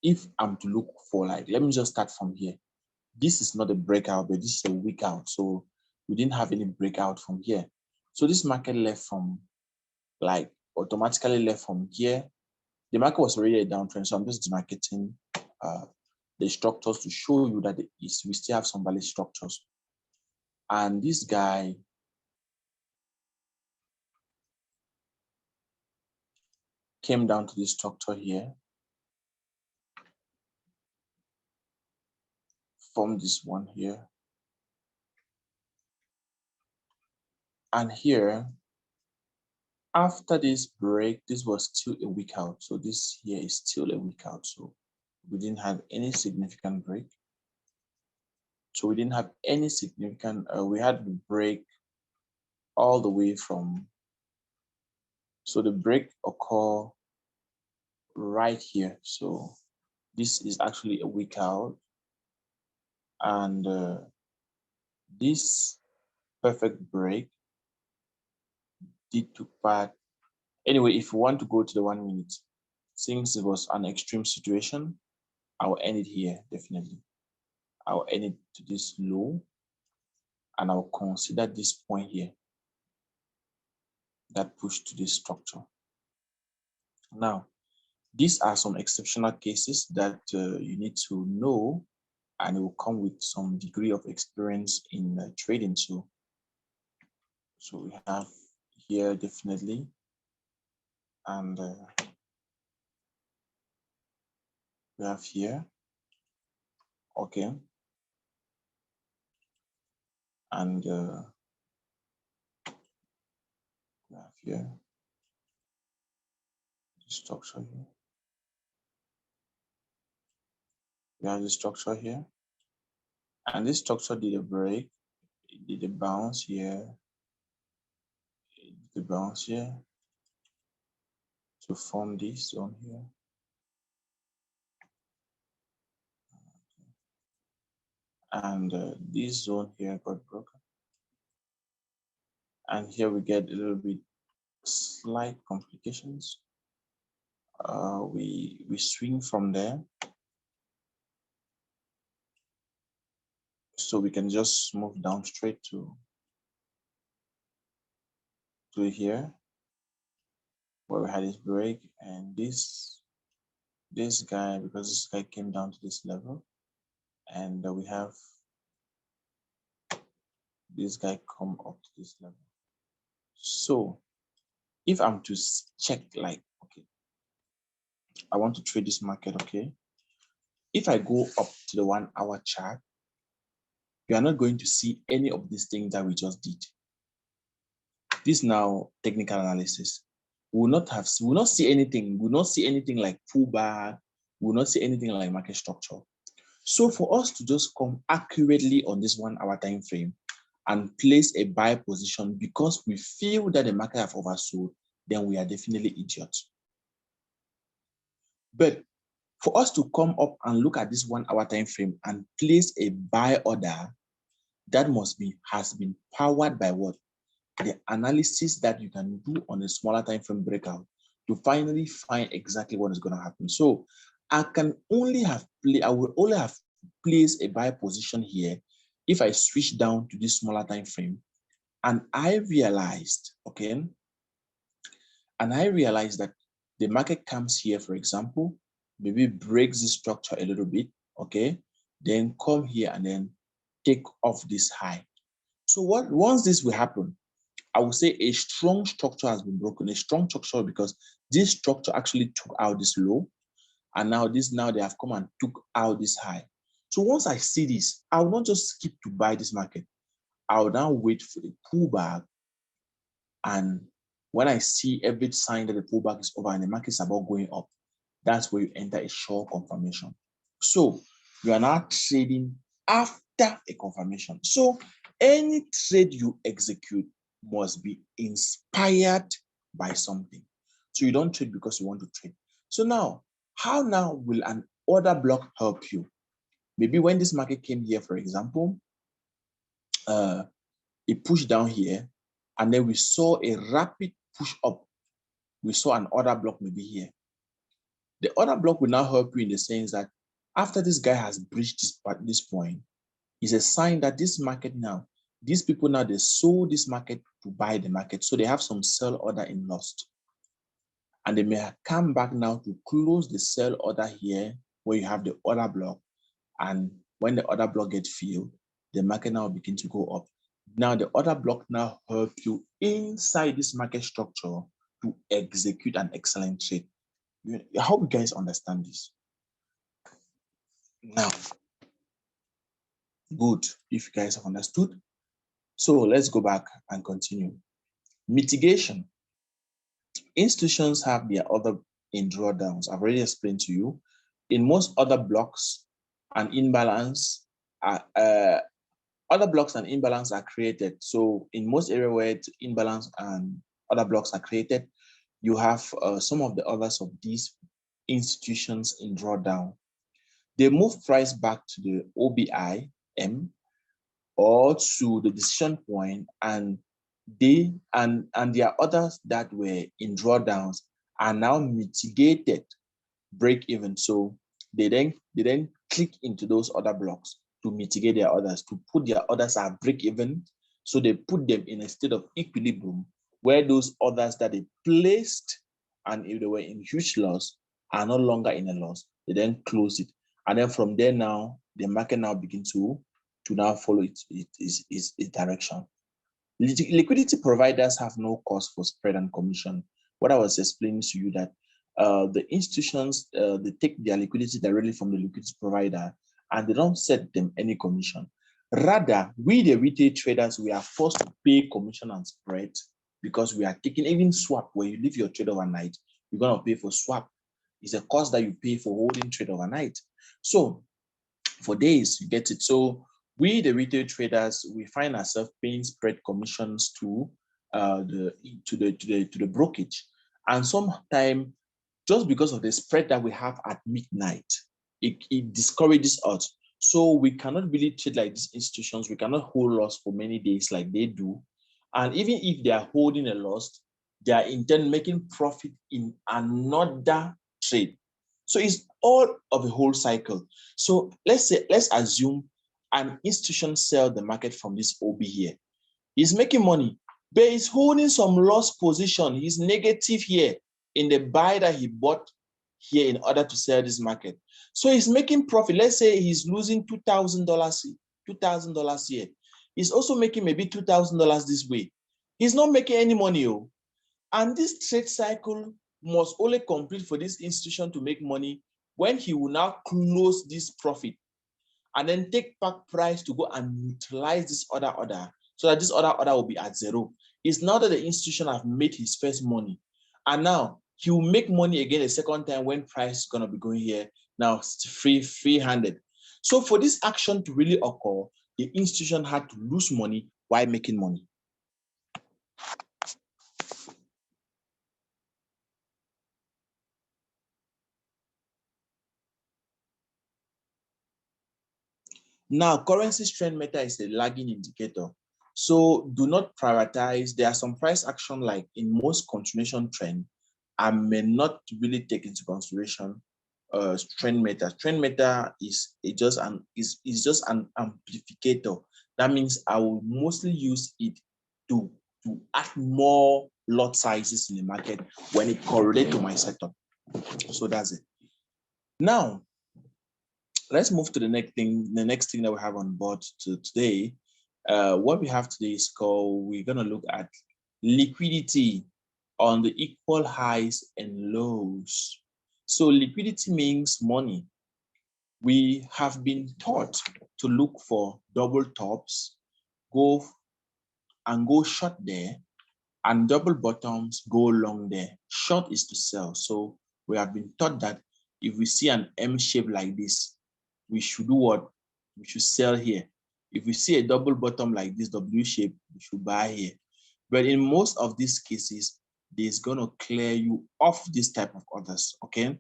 Speaker 1: if I'm to look for, like, let me just start from here. This is not a breakout, but this is a week out. So we didn't have any breakout from here. So this market left from, like, automatically left from here. The market was already a downtrend. So I'm just demarcating the structures to show you that we still have some valid structures. And this guy came down to this structure here, formed this one here. And here, after this break, this was still a week out. So this here is still a week out. So we didn't have any significant break. So we didn't have any significant, we had the break all the way from, so the break occur right here. So this is actually a week out. And this perfect break did took part. Anyway, if you want to go to the 1 minute, since it was an extreme situation, I will end it here, definitely. I'll end it to this low, and I'll consider this point here that pushed to this structure. Now, these are some exceptional cases that you need to know, and it will come with some degree of experience in trading. So we have here definitely, and we have here, okay, and we have here the structure here. We have the structure here, and this structure did a break, it did a bounce here, it did a bounce here to form this zone here. And this zone here got broken, and here we get a little bit slight complications. We swing from there, so we can just move down straight to here where we had this break, and this guy, because this guy came down to this level, and we have this guy come up to this level. So if I'm to check, like, okay, I want to trade this market, okay, if I go up to the 1 hour chart, you are not going to see any of these things that we just did. This now technical analysis. We will not see anything. We will not see anything like pullback. We will not see anything like market structure. So for us to just come accurately on this 1 hour time frame and place a buy position because we feel that the market have oversold, then we are definitely idiots. But for us to come up and look at this 1 hour time frame and place a buy order, that has been powered by what? The analysis that you can do on a smaller time frame breakout to finally find exactly what is going to happen. So I will only have placed a buy position here if I switch down to this smaller time frame, and I realized, okay, and I realized that the market comes here, for example, maybe breaks the structure a little bit, okay, then come here and then take off this high. So once this will happen, I would say a strong structure has been broken. A strong structure because this structure actually took out this low, and now they have come and took out this high. So once I see this, I will not just skip to buy this market. I will now wait for the pullback, and when I see every sign that the pullback is over and the market is about going up, that's where you enter a short confirmation. So you are now trading after a confirmation. So any trade you execute must be inspired by something. So you don't trade because you want to trade. So now, how now will an order block help you? Maybe when this market came here, for example, it pushed down here, and then we saw a rapid push up. We saw an order block maybe here. The order block will now help you in the sense that after this guy has breached this point, it's a sign that this market now, these people now, they sold this market to buy the market. So they have some sell order in lost. And they may come back now to close the sell order here where you have the order block. And when the order block gets filled, the market now begin to go up. Now the order block now help you inside this market structure to execute an excellent trade. I hope you guys understand this. Now, good, if you guys have understood. So let's go back and continue. Mitigation. Institutions have their order in drawdowns. I've already explained to you. In most other blocks, an imbalance other blocks and imbalance are created. So in most areas where imbalance and other blocks are created, you have some of the others of these institutions in drawdown. They move price back to the OBIM or to the decision point, and there are others that were in drawdowns are now mitigated break even. So they then click into those other blocks. to mitigate their orders, to put their orders at break even. So they put them in a state of equilibrium where those orders that they placed and if they were in huge loss are no longer in a loss. They then close it. And then from there now, the market now begins to now follow its direction. Liquidity providers have no cost for spread and commission. What I was explaining to you that the institutions, they take their liquidity directly from the liquidity provider and they don't set them any commission. Rather, we the retail traders, we are forced to pay commission and spread because we are taking even swap where you leave your trade overnight, you're going to pay for swap. It's a cost that you pay for holding trade overnight. So for days, you get it. So we, the retail traders, we find ourselves paying spread commissions to the brokerage, and sometimes just because of the spread that we have at midnight, it discourages us. So we cannot really trade like these institutions. We cannot hold loss for many days like they do, and even if they are holding a loss, they are in turn making profit in another trade. So it's all of a whole cycle. So let's assume an institution sell the market from this OB here. He's making money, but he's holding some loss position. He's negative here in the buy that he bought here in order to sell this market. So he's making profit. Let's say he's losing $2,000 here. He's also making maybe $2,000 this way. He's not making any money. And this trade cycle must only complete for this institution to make money when he will now close this profit and then take back price to go and neutralize this other order so that this other order will be at zero. It's now that the institution have made his first money. And now he will make money again a second time when price is going to be going here. Now it's free-handed. So for this action to really occur, the institution had to lose money while making money. Now, currency strength meter is a lagging indicator. So do not prioritize. There are some price action like in most continuation trend and may not really take into consideration strength meter. Strength meter is just an amplificator. That means I will mostly use it to add more lot sizes in the market when it correlates to my setup. So that's it. Now, let's move to the next thing. The next thing that we have on board today, what we have today is called, we're going to look at liquidity on the equal highs and lows. So liquidity means money. We have been taught to look for double tops, go short there, and double bottoms, go long there. Short is to sell. So we have been taught that if we see an M shape like this, we should do what? We should sell here. If we see a double bottom like this W shape, we should buy here. But in most of these cases, it's going to clear you off this type of orders, okay?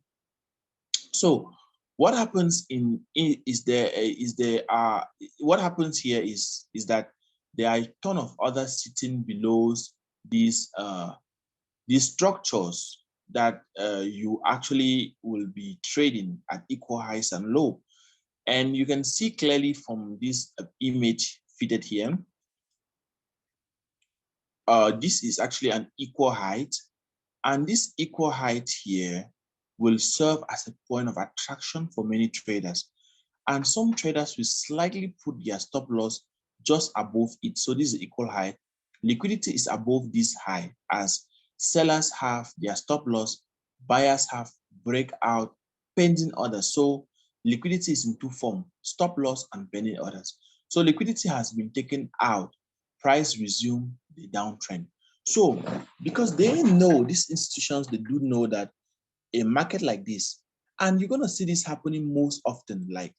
Speaker 1: So what happens what happens here is that there are a ton of others sitting below these structures that you actually will be trading at equal highs and low. And you can see clearly from this image fitted here, this is actually an equal height. And this equal height here will serve as a point of attraction for many traders. And some traders will slightly put their stop loss just above it. So this is equal height. Liquidity is above this high as sellers have their stop loss, buyers have breakout, pending orders. So liquidity is in two forms, stop loss and pending orders. So liquidity has been taken out, price resume the downtrend. So because they know, these institutions, they do know that a market like this, and you're going to see this happening most often, like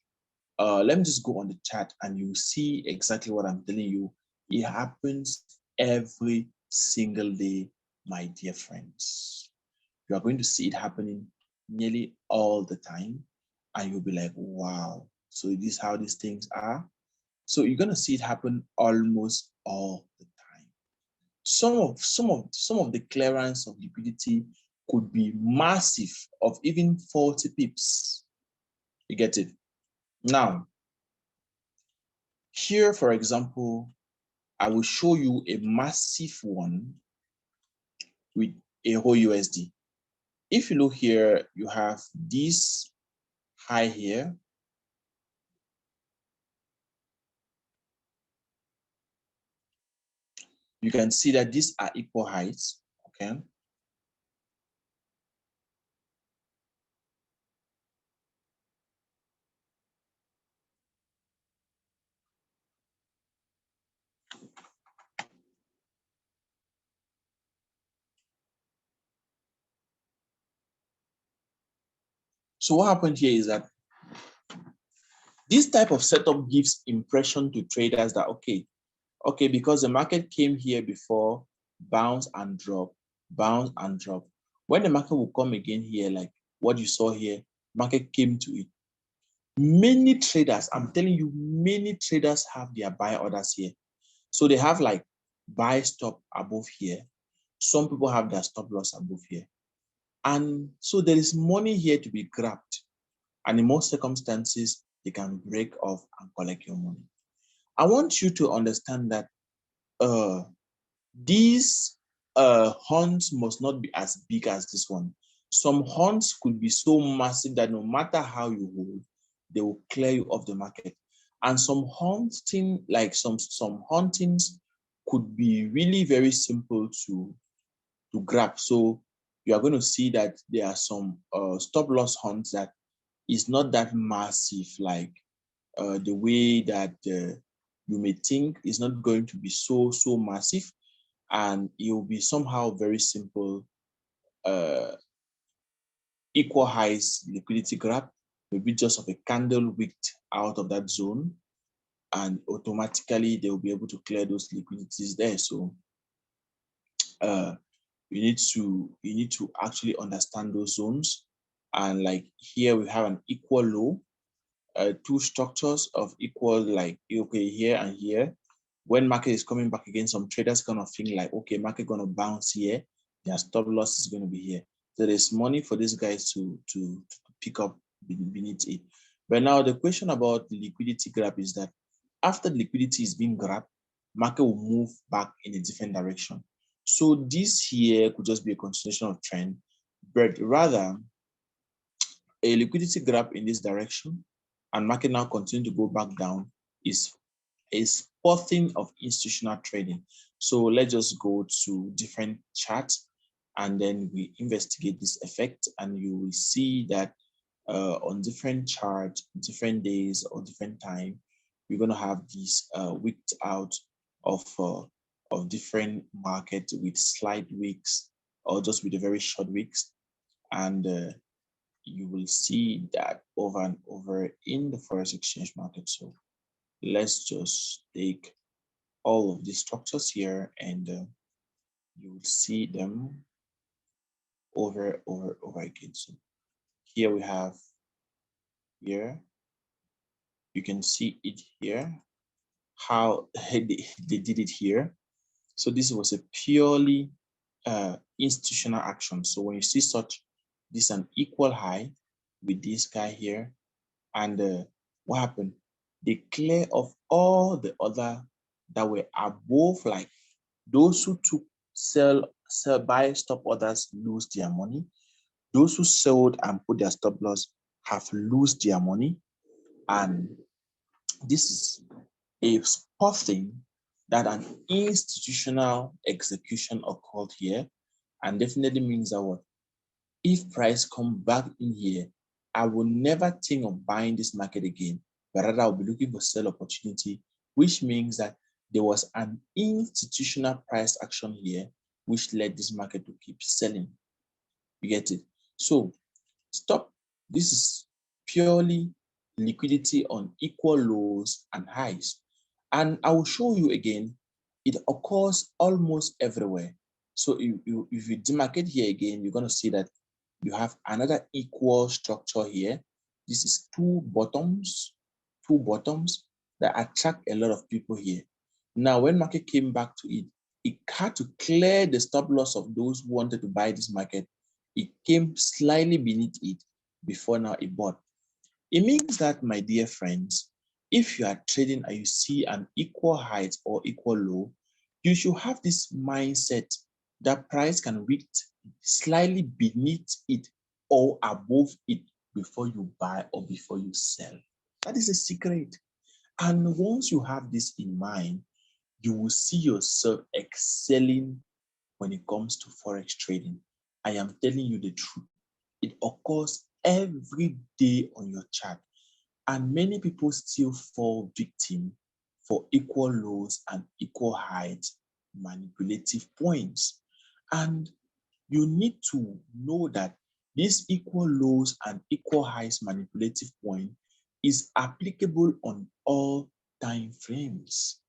Speaker 1: let me just go on the chart and you see exactly what I'm telling you. It happens every single day, my dear friends. You are going to see it happening nearly all the time, and you'll be like, wow, so this is how these things are. So you're going to see it happen almost all the time. Some of the clearance of liquidity could be massive, of even 40 pips. You get it? Now, Here, for example, I will show you a massive one with a whole USD. If you look here, you have this high here. You can see that these are equal heights, okay? So what happened here is that this type of setup gives impression to traders that, okay, because the market came here before, bounce and drop, bounce and drop. When the market will come again here, like what you saw here, market came to it. Many traders, I'm telling you, many traders have their buy orders here. So they have like buy stop above here. Some people have their stop loss above here. And so there is money here to be grabbed. And in most circumstances, they can break off and collect your money. I want you to understand that these horns must not be as big as this one. Some horns could be so massive that no matter how you hold, they will clear you off the market. And some hunting, like some huntings, could be really very simple to grab. So you are going to see that there are some stop loss hunts that is not that massive, like the way that you may think is not going to be so massive, and it will be somehow very simple, uh, equal highs liquidity grab, maybe just of a candle wicked out of that zone, and automatically they will be able to clear those liquidities there. So uh, you need to actually understand those zones. And like here we have an equal low, two structures of equal, like okay, here and here. When market is coming back again, some traders kind of think like, okay, market gonna bounce here, their stop loss is going to be here. So there's money for these guys to pick up beneath it. But now the question about the liquidity grab is that after the liquidity is being grabbed, market will move back in a different direction. So this here could just be a continuation of trend, but rather a liquidity grab in this direction and market now continue to go back down is a spotting of institutional trading. So let's just go to different charts and then we investigate this effect, and you will see that on different charts, different days or different time, we're going to have these wicked out of different markets with slight wicks or just with a very short wicks. And you will see that over and over in the forex exchange market. So let's just take all of these structures here and you will see them over again. So here we have here, you can see it here, how they did it here. So this was a purely institutional action. So when you see such, this is an equal high with this guy here, and what happened? They clear off all the other that were above, like those who took sell buy stop orders lose their money. Those who sold and put their stop loss have lose their money. And this is a spotting that an institutional execution occurred here, and definitely means that what if price come back in here, I will never think of buying this market again, but rather I'll be looking for sell opportunity, which means that there was an institutional price action here, which led this market to keep selling. You get it? So stop. This is purely liquidity on equal lows and highs. And I will show you again, it occurs almost everywhere. So if you demarcate here again, you're going to see that you have another equal structure here. This is two bottoms that attract a lot of people here. Now, when market came back to it, it had to clear the stop loss of those who wanted to buy this market. It came slightly beneath it before now it bought. It means that, my dear friends, if you are trading and you see an equal height or equal low, you should have this mindset that price can reach slightly beneath it or above it before you buy or before you sell. That is a secret. And once you have this in mind, you will see yourself excelling when it comes to forex trading. I am telling you the truth. It occurs every day on your chart. And many people still fall victim for equal lows and equal highs manipulative points. And you need to know that this equal lows and equal highs manipulative point is applicable on all time frames.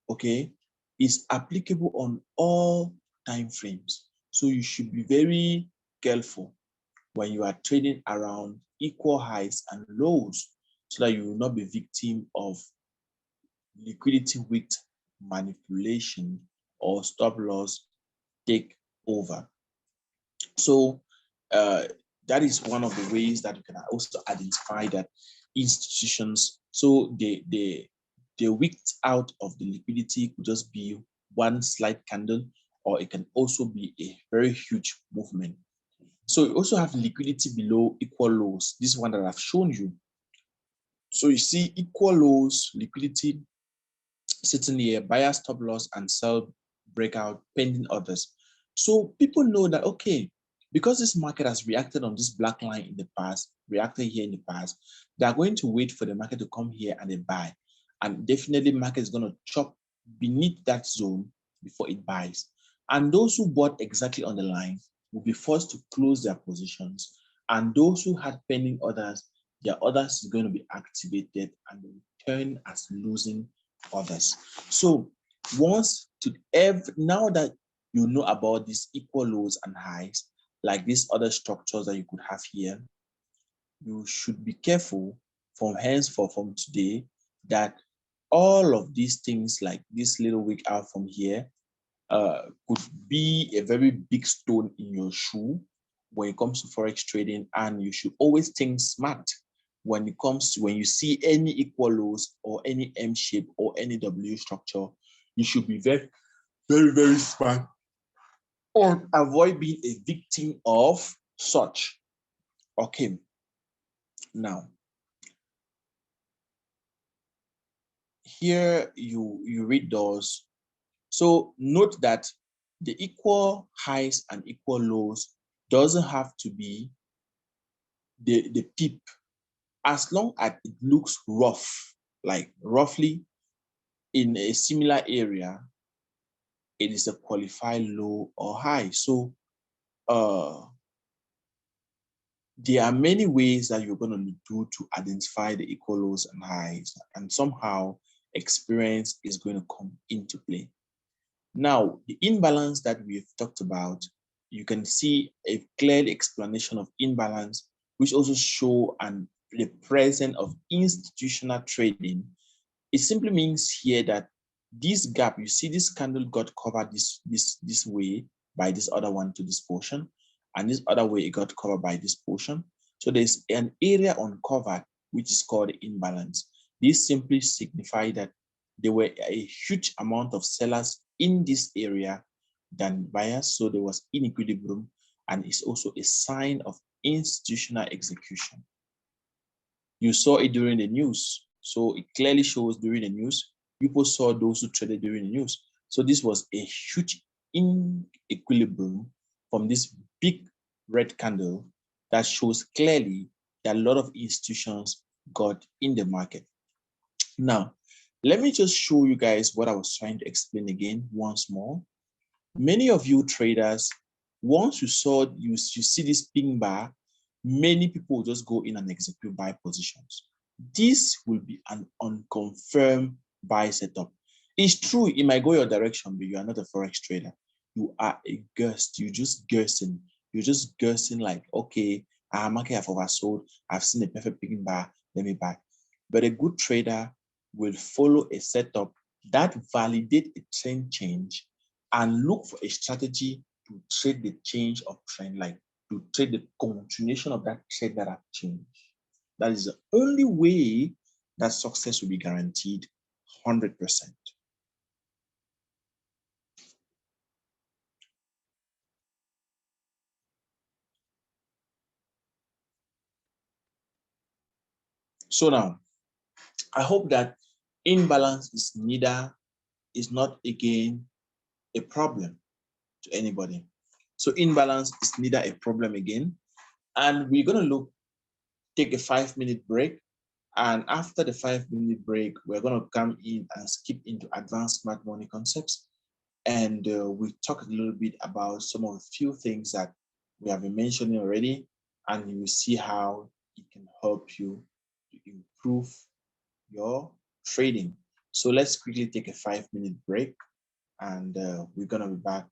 Speaker 1: Okay, is applicable on all time frames. So you should be very careful when you are trading around equal highs and lows so that you will not be victim of liquidity weight manipulation or stop loss take over. So uh, that is one of the ways that you can also identify that institutions, so they wicked out of the liquidity could just be one slight candle, or it can also be a very huge movement. So you also have liquidity below equal lows. This one that I've shown you. So you see equal lows, liquidity sitting here, buyer stop loss and sell breakout pending others. So people know that, okay, because this market has reacted on this black line in the past, reacted here in the past, they are going to wait for the market to come here and they buy. And definitely market is going to chop beneath that zone before it buys. And those who bought exactly on the line will be forced to close their positions. And those who had pending orders, their orders is going to be activated and they return as losing others. So once to now that you know about these equal lows and highs, like these other structures that you could have here, you should be careful from henceforth from today that all of these things like this little wick out from here could be a very big stone in your shoe when it comes to forex trading, and you should always think smart when it comes to when you see any equal lows or any M shape or any W structure. You should be very, very, very smart or avoid being a victim of such. Okay, now here you read those. So note that the equal highs and equal lows doesn't have to be the peep, as long as it looks rough, like roughly in a similar area, it is a qualified low or high. So uh, there are many ways that you're going to do to identify the equal lows and highs, and somehow experience is going to come into play. Now, the imbalance that we've talked about, you can see a clear explanation of imbalance, which also show the presence of institutional trading. It simply means here that this gap, you see this candle got covered this way by this other one to this portion, and this other way it got covered by this portion. So there's an area uncovered, which is called the imbalance. This simply signifies that there were a huge amount of sellers in this area than buyers, so there was inequilibrium, and it's also a sign of institutional execution. You saw it during the news. So it clearly shows during the news, people saw those who traded during the news. So this was a huge inequilibrium from this big red candle that shows clearly that a lot of institutions got in the market. Now, let me just show you guys what I was trying to explain again once more. Many of you traders, once you see this ping bar, many people will just go in and execute buy positions. This will be an unconfirmed buy setup. It's true, it might go your direction, but you are not a forex trader. You are a ghost. You're just guessing. You're just guessing like, okay, market have oversold. I've seen a perfect ping bar. Let me buy. But a good trader will follow a setup that validate a trend change and look for a strategy to trade the change of trend, like to trade the continuation of that trade that have changed. That is the only way that success will be guaranteed 100%. So now, I hope that imbalance is not again a problem to anybody. So imbalance is neither a problem again. And we're going to take a 5-minute break. And after the 5-minute break, we're going to come in and skip into advanced smart money concepts. And we talk a little bit about some of the few things that we have been mentioning already. And you will see how it can help you to improve your trading. So let's quickly take a 5-minute break, and we're going to be back.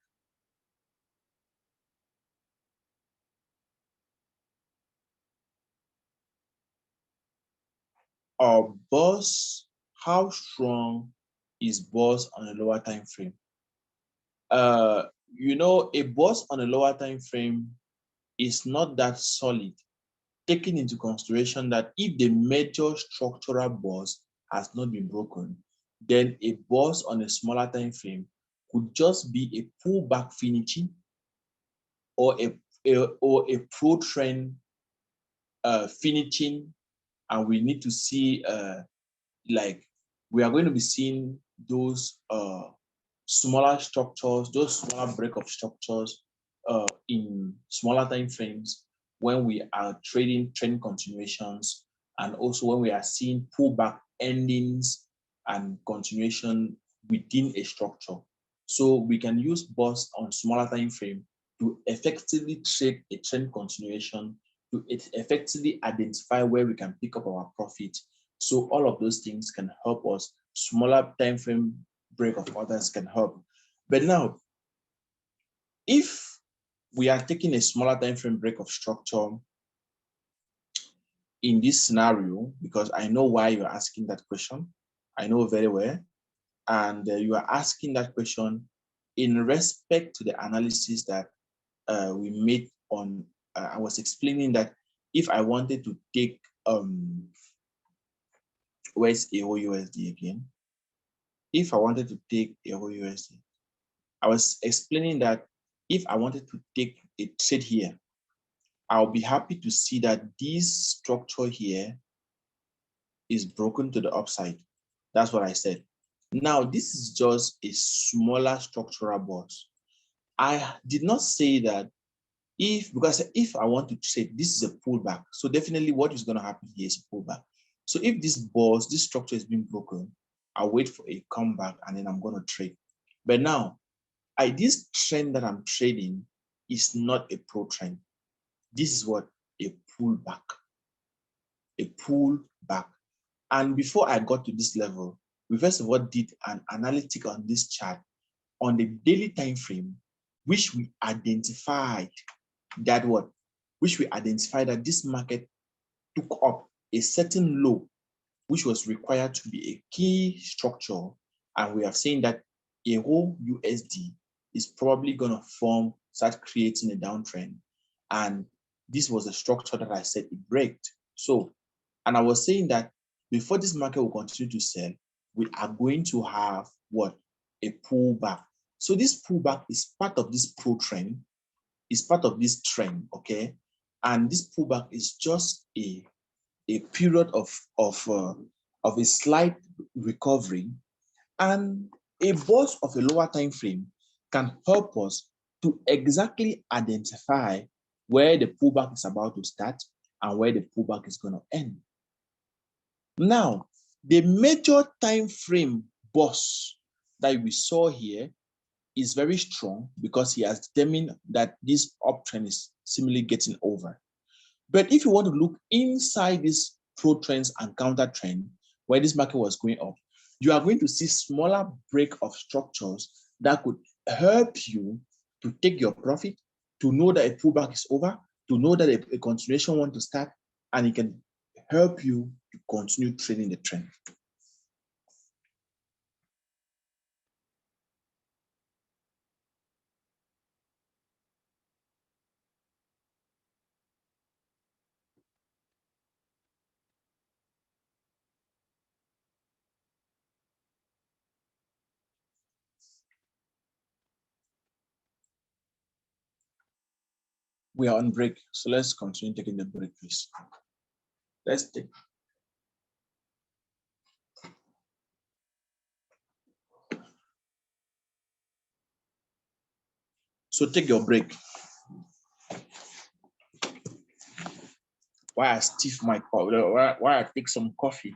Speaker 1: Our boss, how strong is boss on a lower time frame? A boss on a lower time frame is not that solid, taking into consideration that if the major structural boss has not been broken, then a boss on a smaller time frame could just be a pullback finishing or a pro trend finishing, and we need to see like we are going to be seeing those smaller structures, those smaller break of structures in smaller time frames when we are trading trend continuations, and also when we are seeing pullback endings and continuation within a structure. So we can use BOS on smaller time frame to effectively trade a trend continuation, to effectively identify where we can pick up our profit. So all of those things can help us. Smaller time frame break of orders can help. But now, if we are taking a smaller time frame break of structure in this scenario, because I know why you're asking that question, I know very well, and you are asking that question in respect to the analysis that we made on. I was explaining that if I wanted to take where's AO USD again? If I wanted to take AO USD, I was explaining that if I wanted to take a trade here, I'll be happy to see that this structure here is broken to the upside. That's what I said. Now, this is just a smaller structural boss. I did not say that because if I want to trade, this is a pullback. So definitely what is going to happen here is a pullback. So if this structure is being broken, I'll wait for a comeback and then I'm going to trade. But now, this trend that I'm trading is not a pro trend. This is what a pullback, a pullback. And before I got to this level, we first of all did an analytic on this chart on the daily time frame, which we identified that this market took up a certain low, which was required to be a key structure. And we have seen that a whole USD is probably going to start creating a downtrend. And this was a structure that I said it braked. So, and I was saying that before this market will continue to sell, we are going to have what? A pullback. So this pullback is part of this pro trend, is part of this trend, okay? And this pullback is just a period of a slight recovery, and a boss of a lower time frame can help us to exactly identify where the pullback is about to start and where the pullback is going to end. Now, the major time frame boss that we saw here is very strong because he has determined that this uptrend is seemingly getting over. But if you want to look inside this pro trends and counter trend, where this market was going up, you are going to see smaller break of structures that could help you to take your profit, to know that a pullback is over, to know that a continuation want to start, and it can help you to continue trading the trend. We are on break, so let's continue taking the break, please. Let's take. So take your break. While I stiff my coffee, while I take some coffee.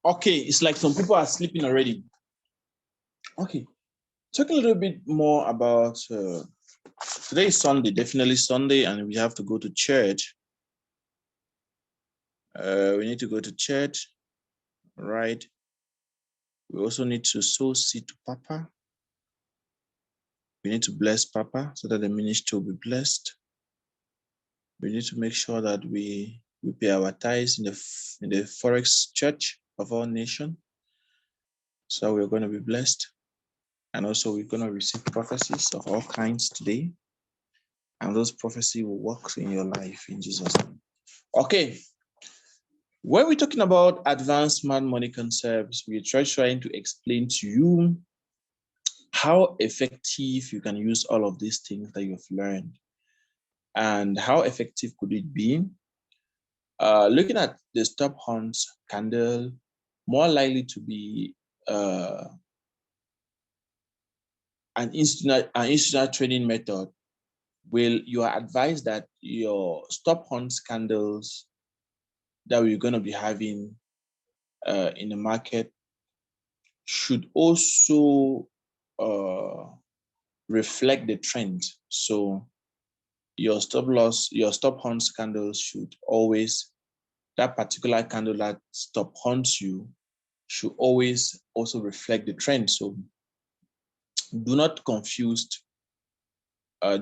Speaker 1: Okay, it's like some people are sleeping already. Okay, talking a little bit more about today is Sunday, definitely Sunday, and we have to go to church. We need to go to church, right? We also need to sow seed to Papa. We need to bless Papa so that the ministry will be blessed. We need to make sure that we pay our tithes in the Forex Church of our nation. So we're going to be blessed. And also we're going to receive prophecies of all kinds today. and those prophecy will work in your life in Jesus' name. Okay. When we're talking about advanced smart money concepts, we're trying to explain to you how effective you can use all of these things that you've learned. And how effective could it be? Looking at the stop hunts candle, more likely to be an institutional trading method. You are advised that your stop hunts candles that we're going to be having in the market should also reflect the trend. So your stop hunts candles should always, that particular candle that stop hunts you should always also reflect the trend. So do not confuse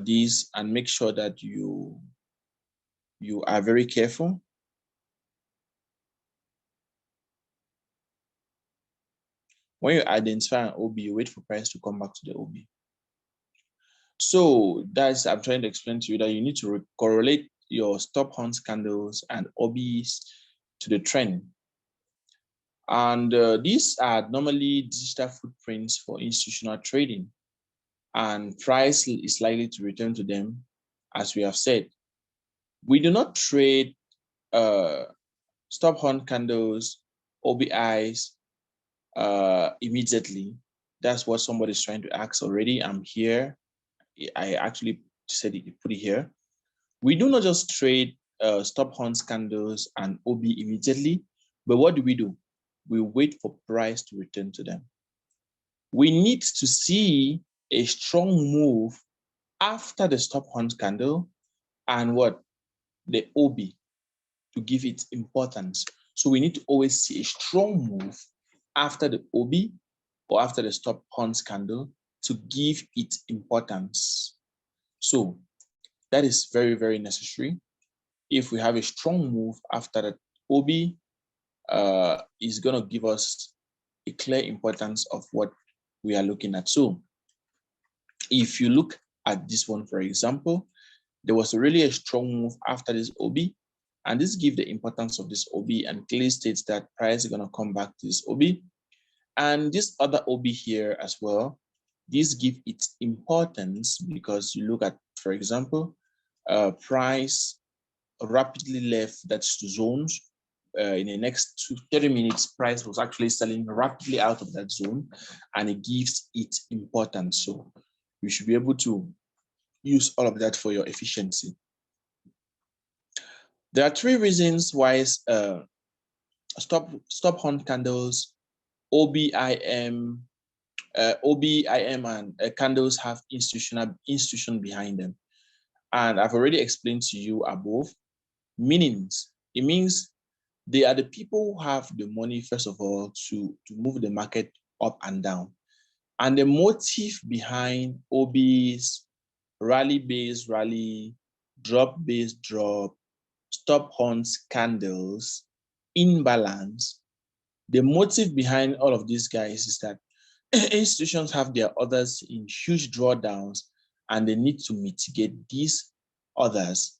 Speaker 1: these, and make sure that you are very careful. When you identify an OB, you wait for price to come back to the OB. So I'm trying to explain to you that you need to correlate your stop hunts candles and OBs to the trend. And these are normally digital footprints for institutional trading, and price is likely to return to them, as we have said. We do not trade stop hunt candles, OBIs immediately. That's what somebody's trying to ask already. I'm here. I actually said it, put it here. We do not just trade stop hunt candles and OB immediately, but what do? We wait for price to return to them. We need to see a strong move after the stop hunt candle and what? The OB, to give it importance. So we need to always see a strong move after the OB or after the stop hunt candle to give it importance. So that is very, very necessary. If we have a strong move after the OB, is going to give us a clear importance of what we are looking at. So if you look at this one, for example, there was really a strong move after this OB, and this gives the importance of this OB and clearly states that price is going to come back to this OB. And this other OB here as well, this gives it importance because you look at, for example, price rapidly left that zones. In the next 30 minutes, price was actually selling rapidly out of that zone, and it gives it importance. So you should be able to use all of that for your efficiency. There are 3 reasons why stop hunt candles, OBIM, and candles have institution behind them. And I've already explained to you above. Meanings. It means they are the people who have the money, first of all, to move the market up and down. And the motive behind OBs, rally-based rally, drop-based drop, stop hunts candles, imbalance. The motive behind all of these guys is that institutions have their orders in huge drawdowns, and they need to mitigate these orders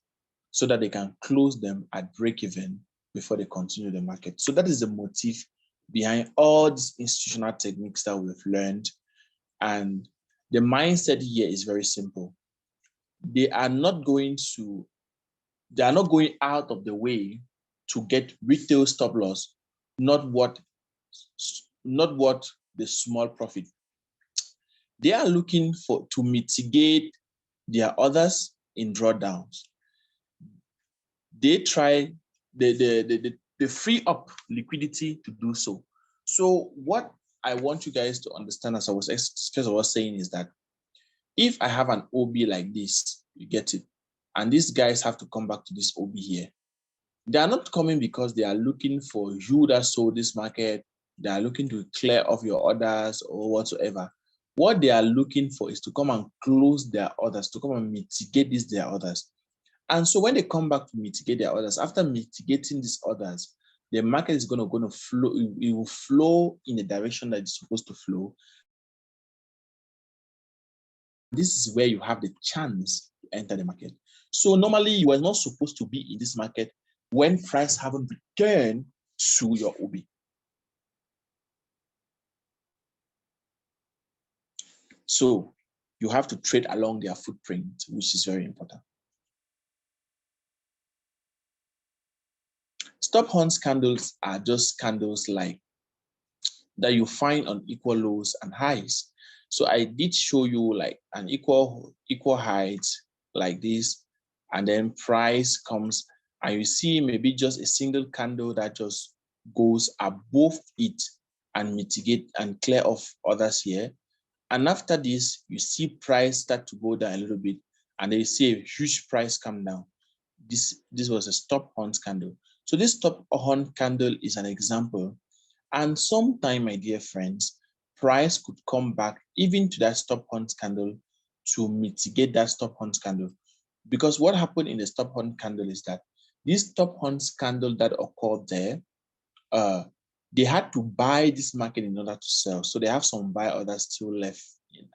Speaker 1: so that they can close them at break even before they continue the market. So that is the motive behind all these institutional techniques that we've learned. And the mindset here is very simple. They are not going out of the way to get retail stop loss, not what the small profit. They are looking to mitigate their orders in drawdowns. They free up liquidity to do so. So what I want you guys to understand, as I was saying, is that if I have an OB like this, you get it, and these guys have to come back to this OB here, they are not coming because they are looking for you that sold this market. They are looking to clear off your orders or whatsoever. What they are looking for is to come and close their orders, to come and mitigate their orders. And so when they come back to mitigate their orders, after mitigating these orders, the market is going to flow. It will flow in the direction that it's supposed to flow. This is where you have the chance enter the market. So normally you are not supposed to be in this market when price haven't returned to your OB. So you have to trade along their footprint, which is very important. Stop horns candles are just candles like that you find on equal lows and highs. So I did show you like an equal height like this, and then price comes and you see maybe just a single candle that just goes above it and mitigate and clear off others here. And after this, you see price start to go down a little bit, and then you see a huge price come down. This was a stop horn candle. So this stop horn candle is an example. And sometime, my dear friends, price could come back even to that stop horn candle to mitigate that stop horn candle. Because what happened in the stop horn candle is that this stop horn candle that occurred there, they had to buy this market in order to sell. So they have some buy orders still left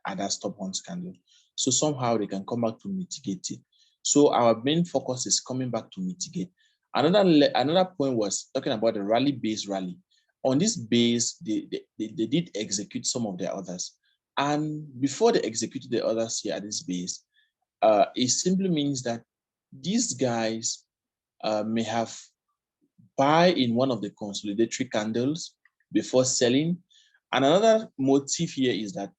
Speaker 1: at that stop horn candle. So somehow they can come back to mitigate it. So our main focus is coming back to mitigate. Another point was talking about the rally-based rally. On this base, they did execute some of their orders. And before they executed the orders here at this base, it simply means that these guys may have buy in one of the consolidatory candles before selling. And another motive here is that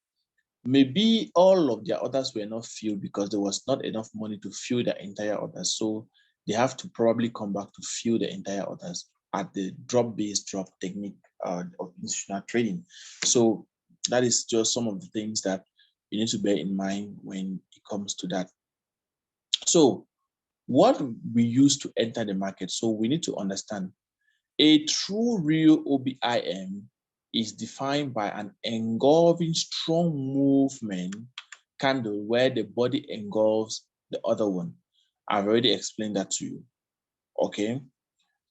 Speaker 1: maybe all of their orders were not filled because there was not enough money to fill the entire orders. So they have to probably come back to fill the entire orders at the drop-based drop technique of institutional trading. So that is just some of the things that you need to bear in mind when it comes to that. So what we use to enter the market. So we need to understand a true real OBIM is defined by an engulfing strong movement candle where the body engulfs the other one. I've already explained that to you, okay?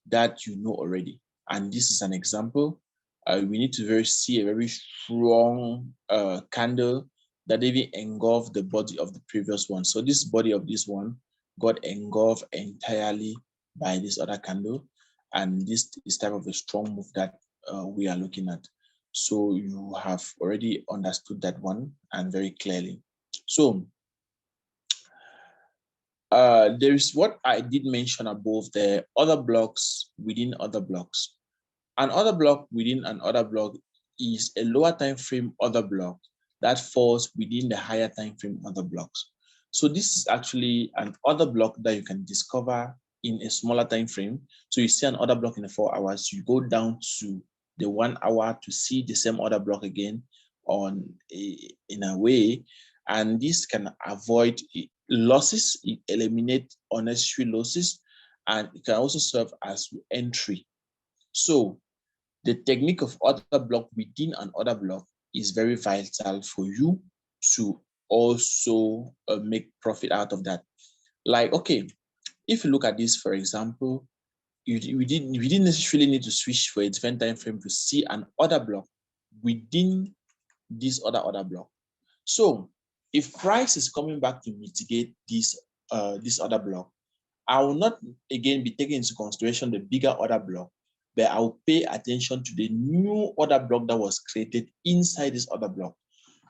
Speaker 1: That you know already. And this is an example. We need to see a very strong candle that even engulfed the body of the previous one. So this body of this one got engulfed entirely by this other candle. And this is type of a strong move that we are looking at. So you have already understood that one and very clearly. So there is what I did mention above, the other blocks within other blocks. An other block within an other block is a lower time frame other block that falls within the higher time frame other blocks. So this is actually an other block that you can discover in a smaller time frame. So you see an other block in the 4 hours, you go down to the 1 hour to see the same other block again in a way, and this can avoid losses, it eliminate unnecessary losses, and it can also serve as entry. So the technique of other block within an other block is very vital for you to also make profit out of that. Like, okay, if you look at this, for example, we didn't necessarily need to switch for a different time frame to see an other block within this other block. So if price is coming back to mitigate this other block, I will not again be taking into consideration the bigger other block, but I will pay attention to the new other block that was created inside this other block.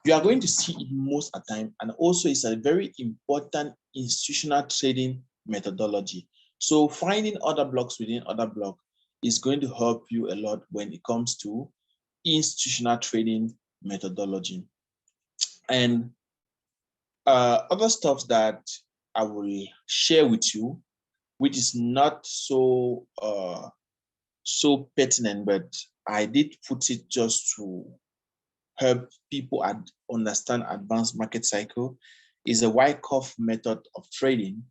Speaker 1: You are going to see it most of the time, and also it's a very important institutional trading methodology. So finding other blocks within other block is going to help you a lot when it comes to institutional trading methodology. And other stuff that I will share with you, which is not so so pertinent, but I did put it just to help people understand advanced market cycle, is a Wyckoff method of trading.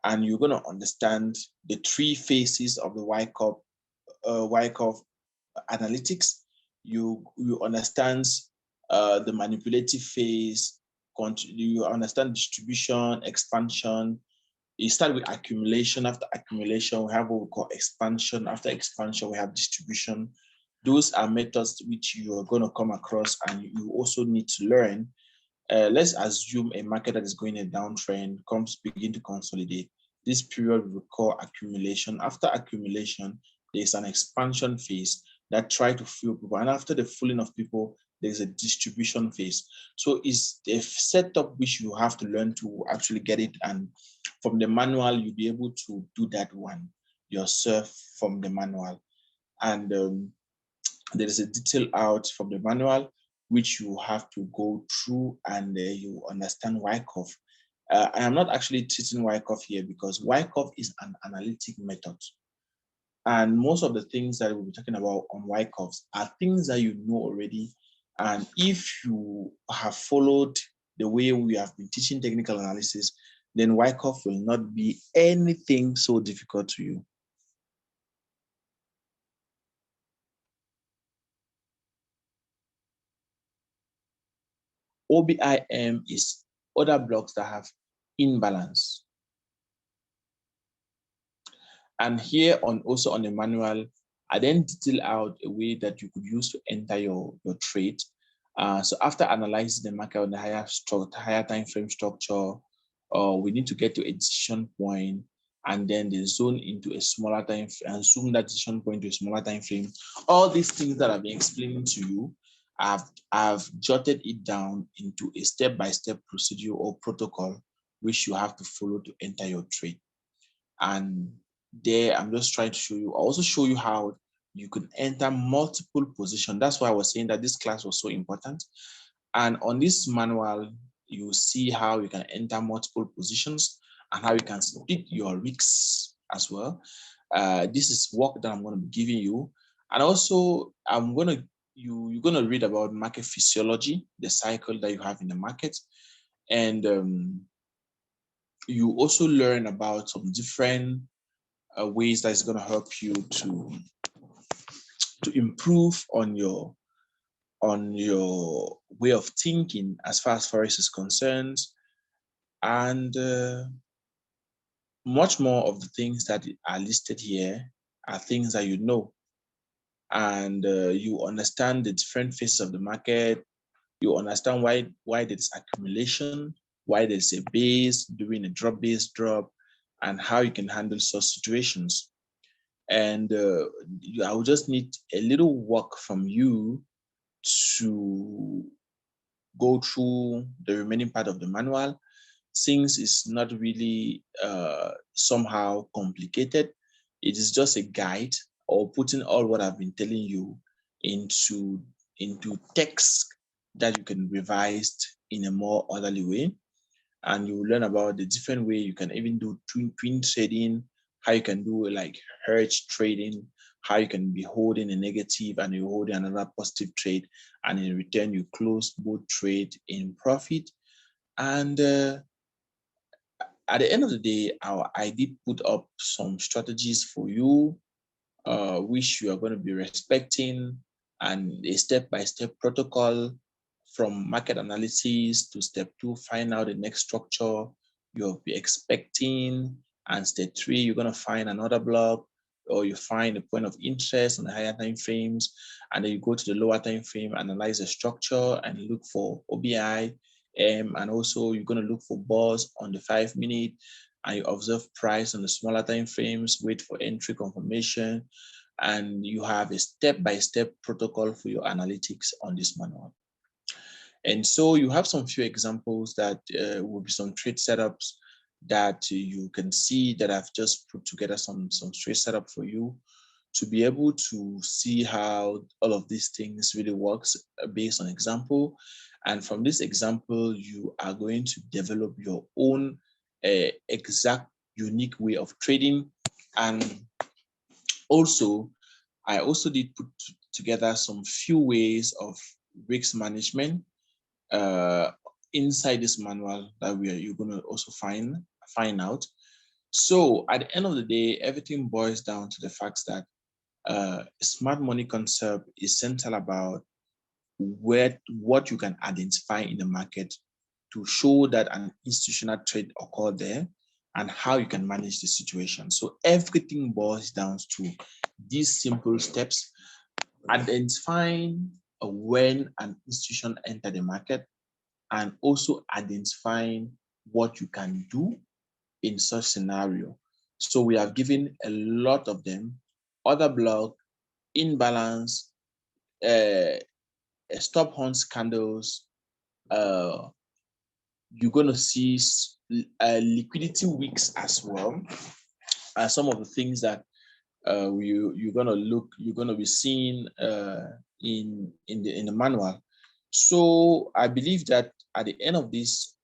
Speaker 1: And you're going to understand the 3 phases of the Wyckoff analytics. You understand the manipulative phase, you understand distribution, expansion. You start with accumulation. After accumulation, we have what we call expansion. After expansion, we have distribution. Those are methods which you are going to come across and you also need to learn Let's assume a market that is going a downtrend begin to consolidate. This period we call accumulation. After accumulation, there's an expansion phase that try to fill people. And after the filling of people, there's a distribution phase. So it's a setup which you have to learn to actually get it. And from the manual, you'll be able to do that one yourself from the manual. And there is a detail out from the manual which you have to go through, and you understand Wyckoff. I am not actually teaching Wyckoff here because Wyckoff is an analytic method. And most of the things that we'll be talking about on Wyckoffs are things that you know already. And if you have followed the way we have been teaching technical analysis, then Wyckoff will not be anything so difficult to you. OBIM is other blocks that have imbalance. And here also on the manual, I then detail out a way that you could use to enter your trade. So after analyzing the market on the higher time frame structure, we need to get to a decision point and then the zone into a smaller time and zoom that decision point to a smaller time frame. All these things that I've been explaining to you, I've jotted it down into a step-by-step procedure or protocol which you have to follow to enter your trade. And there, I'm just trying to show you. I'll also show you how you could enter multiple positions. That's why I was saying that this class was so important. And on this manual, you see how you can enter multiple positions and how you can split your risks as well. This is work that I'm going to be giving you. And also, you're going to read about market physiology, the cycle that you have in the market. And you also learn about some different ways that is going to help you to improve on your way of thinking as far as forex is concerned, and much more of the things that are listed here are things that you know, and you understand the different phases of the market. You understand why there's accumulation, why there's a base during a drop-based drop, and how you can handle such situations. And I will just need a little work from you to go through the remaining part of the manual. Since it's not really somehow complicated, it is just a guide or putting all what I've been telling you into text that you can revise in a more orderly way. And you will learn about the different way you can even do twin trading, how you can do like hedge trading, how you can be holding a negative and you're holding another positive trade, and in return you close both trade in profit. And at the end of the day, I did put up some strategies for you, which you are going to be respecting, and a step-by-step protocol from market analysis to step 2, find out the next structure you'll be expecting. And step 3, you're going to find another block, or you find a point of interest on the higher time frames, and then you go to the lower time frame, analyze the structure and look for OBI. And also you're going to look for bars on the 5-minute, and you observe price on the smaller time frames, wait for entry confirmation, and you have a step-by-step protocol for your analytics on this manual. And so you have some few examples that will be some trade setups that you can see that I've just put together some trade setup for you to be able to see how all of these things really works based on example. And from this example, you are going to develop your own exact unique way of trading. And also, I also did put together some few ways of risk management inside this manual that you're going to also find out. So at the end of the day, everything boils down to the fact that smart money concept is central about what you can identify in the market to show that an institutional trade occurred there and how you can manage the situation. So everything boils down to these simple steps: identifying when an institution entered the market, and also identifying what you can do in such scenario. So we have given a lot of them: order block, imbalance, stop horns candles. You're going to see liquidity weeks as well as some of the things that you're going to be seeing in the manual. So I believe that at the end of this,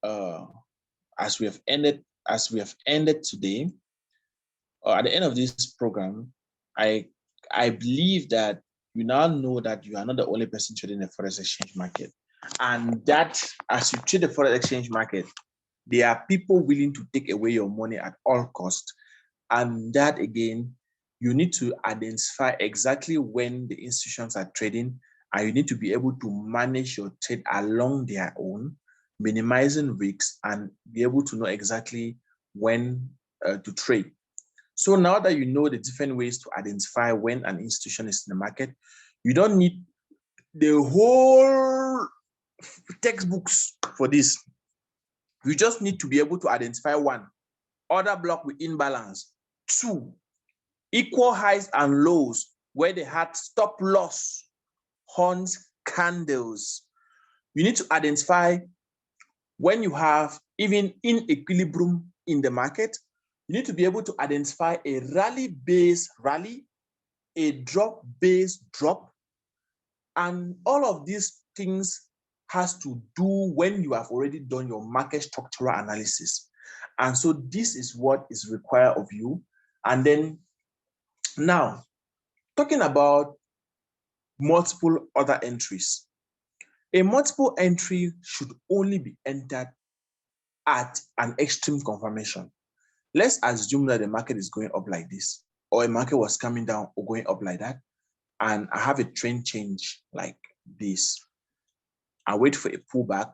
Speaker 1: as we have ended today, or at the end of this program, I believe that you now know that you are not the only person trading the forex exchange market, and that as you trade the forex exchange market, there are people willing to take away your money at all costs, and that again, you need to identify exactly when the institutions are trading, and you need to be able to manage your trade along their own, minimizing risks, and be able to know exactly when to trade. So now that you know the different ways to identify when an institution is in the market, you don't need the whole textbooks for this. You just need to be able to identify: one, order block with imbalance; two, equal highs and lows where they had stop loss horns candles. You need to identify when you have even in equilibrium in the market. You need to be able to identify a rally-based rally, a drop-based drop, and all of these things has to do when you have already done your market structural analysis. And so this is what is required of you. And then now, talking about multiple other entries. A multiple entry should only be entered at an extreme confirmation. Let's assume that the market is going up like this, or a market was coming down or going up like that, and I have a trend change like this. I wait for a pullback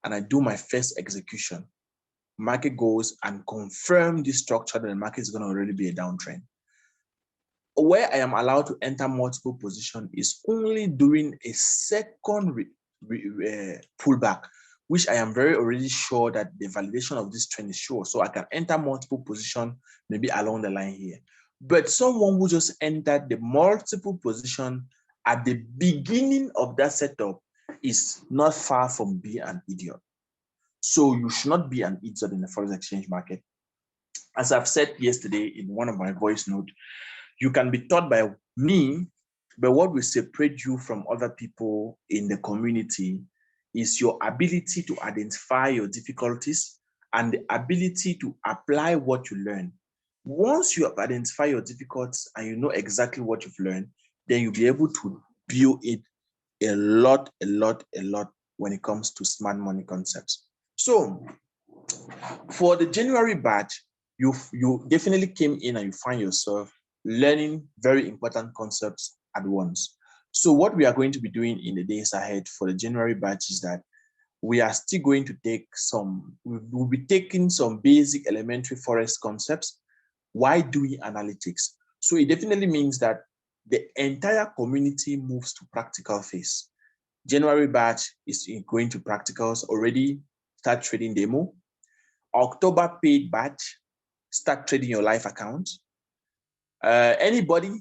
Speaker 1: and I do my first execution. Market goes and confirm this structure that the market is going to already be a downtrend. Where I am allowed to enter multiple position is only during a second pullback, which I am very already sure that the validation of this trend is sure. So I can enter multiple position maybe along the line here. But someone who just entered the multiple position at the beginning of that setup is not far from being an idiot. So you should not be an idiot in the forex exchange market. As I've said yesterday in one of my voice notes, you can be taught by me, but what will separate you from other people in the community is your ability to identify your difficulties and the ability to apply what you learn. Once you have identified your difficulties and you know exactly what you've learned, then you'll be able to build it a lot when it comes to smart money concepts. So for the January batch, you definitely came in and you find yourself learning very important concepts at once. So what we are going to be doing in the days ahead for the January batch is that we are still going to take we'll be taking some basic elementary forex concepts while doing analytics. So it definitely means that the entire community moves to practical phase. January batch is going to practicals already, start trading demo. October paid batch, start trading your live account. Anybody,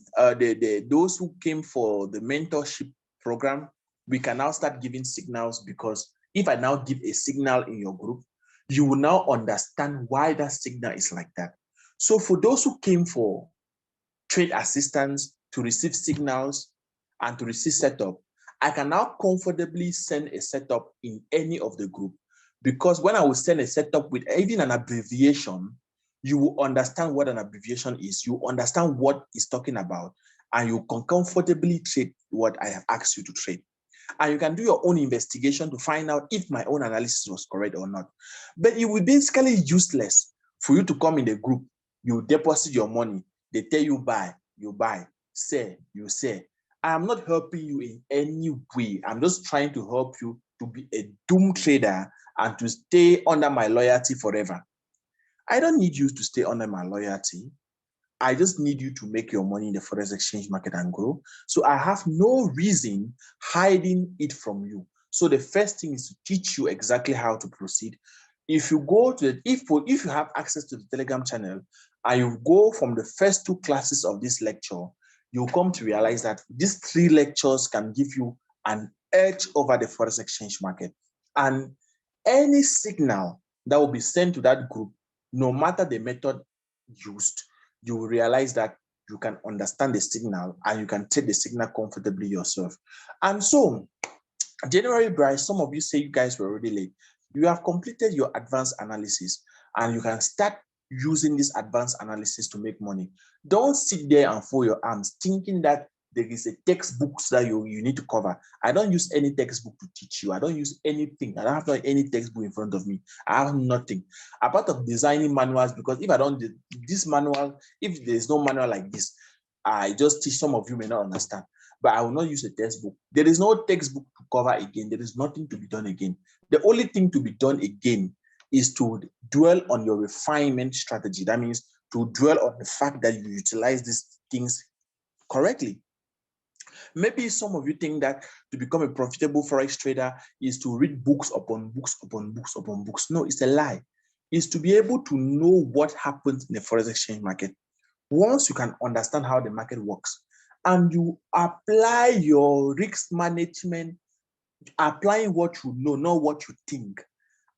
Speaker 1: those who came for the mentorship program, we can now start giving signals, because if I now give a signal in your group, you will now understand why that signal is like that. So for those who came for trade assistance to receive signals and to receive setup, I can now comfortably send a setup in any of the group, because when I will send a setup with even an abbreviation, you will understand what an abbreviation is. You understand what it's talking about, and you can comfortably trade what I have asked you to trade. And you can do your own investigation to find out if my own analysis was correct or not. But it will be basically useless for you to come in the group, you deposit your money, they tell you buy, you buy, sell, you sell. I am not helping you in any way. I'm just trying to help you to be a doom trader and to stay under my loyalty forever. I don't need you to stay under my loyalty. I just need you to make your money in the forex exchange market and grow. So I have no reason hiding it from you. So the first thing is to teach you exactly how to proceed. If you go to the, if you have access to the Telegram channel and you go from the first 2 classes of this lecture, you'll come to realize that these 3 lectures can give you an edge over the forex exchange market. And any signal that will be sent to that group, no matter the method used, you will realize that you can understand the signal and you can take the signal comfortably yourself. And so, January Bryce, some of you say you guys were already late. You have completed your advanced analysis and you can start using this advanced analysis to make money. Don't sit there and fold your arms thinking that there is a textbook that you need to cover. I don't use any textbook to teach you. I don't use anything. I don't have any textbook in front of me. I have nothing. Apart of designing manuals, because if I don't do this manual, if there's no manual like this, I just teach. Some of you may not understand, but I will not use a textbook. There is no textbook to cover again. There is nothing to be done again. The only thing to be done again is to dwell on your refinement strategy. That means to dwell on the fact that you utilize these things correctly. Maybe some of you think that to become a profitable forex trader is to read books upon books upon books upon books. No, it's a lie. It's to be able to know what happens in the forex exchange market. Once you can understand how the market works and you apply your risk management, applying what you know, not what you think,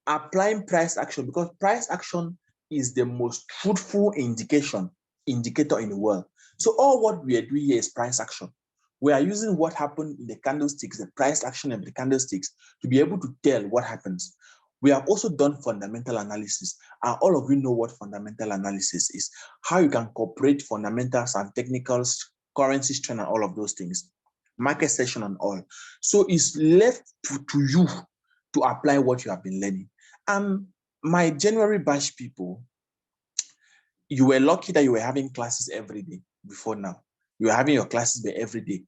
Speaker 1: applying price action, because price action is the most truthful indicator in the world. So all what we are doing here is price action. We are using what happened in the candlesticks, the price action of the candlesticks, to be able to tell what happens. We have also done fundamental analysis, and all of you know what fundamental analysis is, how you can incorporate fundamentals and technicals, currency trend, and all of those things, market session and all. So it's left to you to apply what you have been learning. And my January batch people, you were lucky that you were having classes every day before now. You were having your classes every day,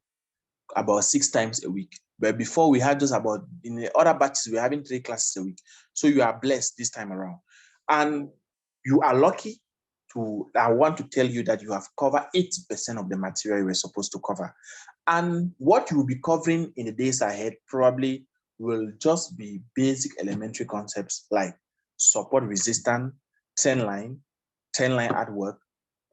Speaker 1: about 6 times a week. But before we had just about, in the other batches, we were having 3 classes a week. So you are blessed this time around. And you are lucky to, I want to tell you that you have covered 80% of the material you were supposed to cover. And what you will be covering in the days ahead probably will just be basic elementary concepts like support, resistance, trend line artwork,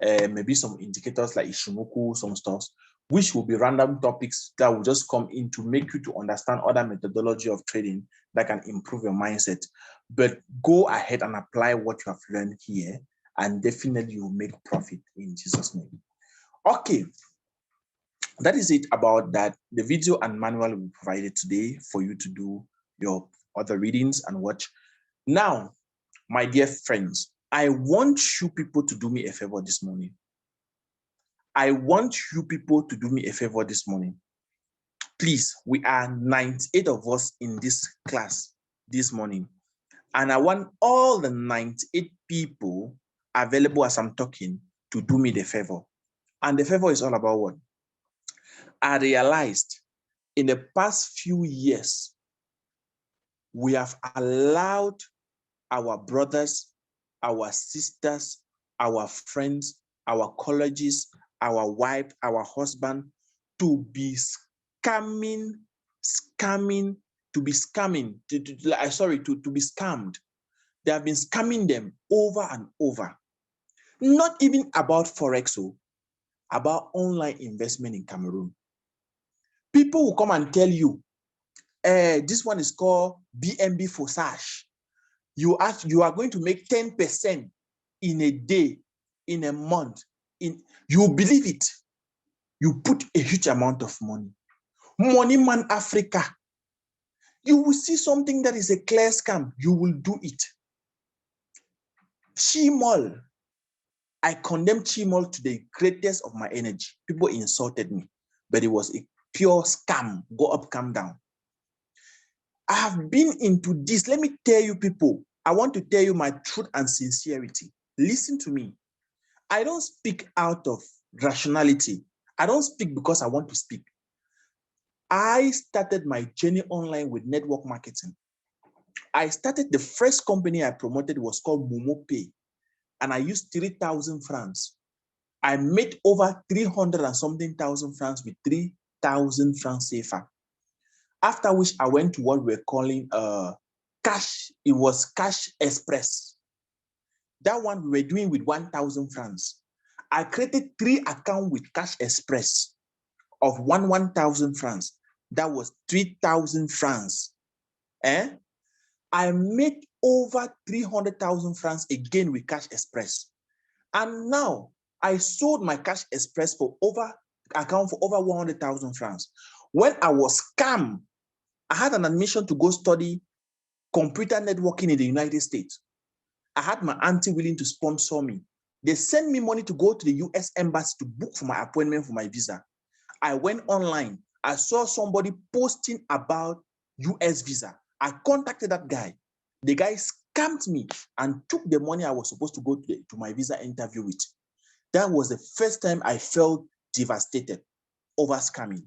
Speaker 1: maybe some indicators like Ishimoku, some stuff, which will be random topics that will just come in to make you to understand other methodology of trading that can improve your mindset. But go ahead and apply what you have learned here, and definitely you will make profit in Jesus' name. Okay, that is it about that. The video and manual will be provided today for you to do your other readings and watch. Now, my dear friends, I want you people to do me a favor this morning. I want you people to do me a favor this morning. Please, we are 98 of us in this class this morning. And I want all the 98 people available as I'm talking to do me the favor. And the favor is all about what? I realized in the past few years, we have allowed our brothers, our sisters, our friends, our colleagues, our wife, our husband to be scamming, to be scammed. They have been scamming them over and over. Not even about Forex, about online investment in Cameroon. People will come and tell you, this one is called BNB Fossage. You are going to make 10% in a day, in a month. You believe it. You put a huge amount of money. Money Man Africa. You will see something that is a clear scam. You will do it. Chimol. I condemn Chimol to the greatest of my energy. People insulted me, but it was a pure scam. Go up, come down. I have been into this. Let me tell you, people, I want to tell you my truth and sincerity. Listen to me. I don't speak out of rationality. I don't speak because I want to speak. I started my journey online with network marketing. I started, the first company I promoted was called Momo Pay, and I used 3,000 francs. I made over 300 and something thousand francs with 3,000 francs CFA. After which I went to what we're calling cash. It was Cash Express. That one we were doing with 1,000 francs. I created 3 accounts with Cash Express of 1,000 francs. That was 3,000 francs. I made over 300,000 francs again with Cash Express. And now I sold my Cash Express for over 100,000 francs. When I was scammed, I had an admission to go study computer networking in the United States. I had my auntie willing to sponsor me. They sent me money to go to the US Embassy to book for my appointment for my visa. I went online. I saw somebody posting about US visa. I contacted that guy. The guy scammed me and took the money I was supposed to go to my visa interview with. That was the first time I felt devastated over scamming.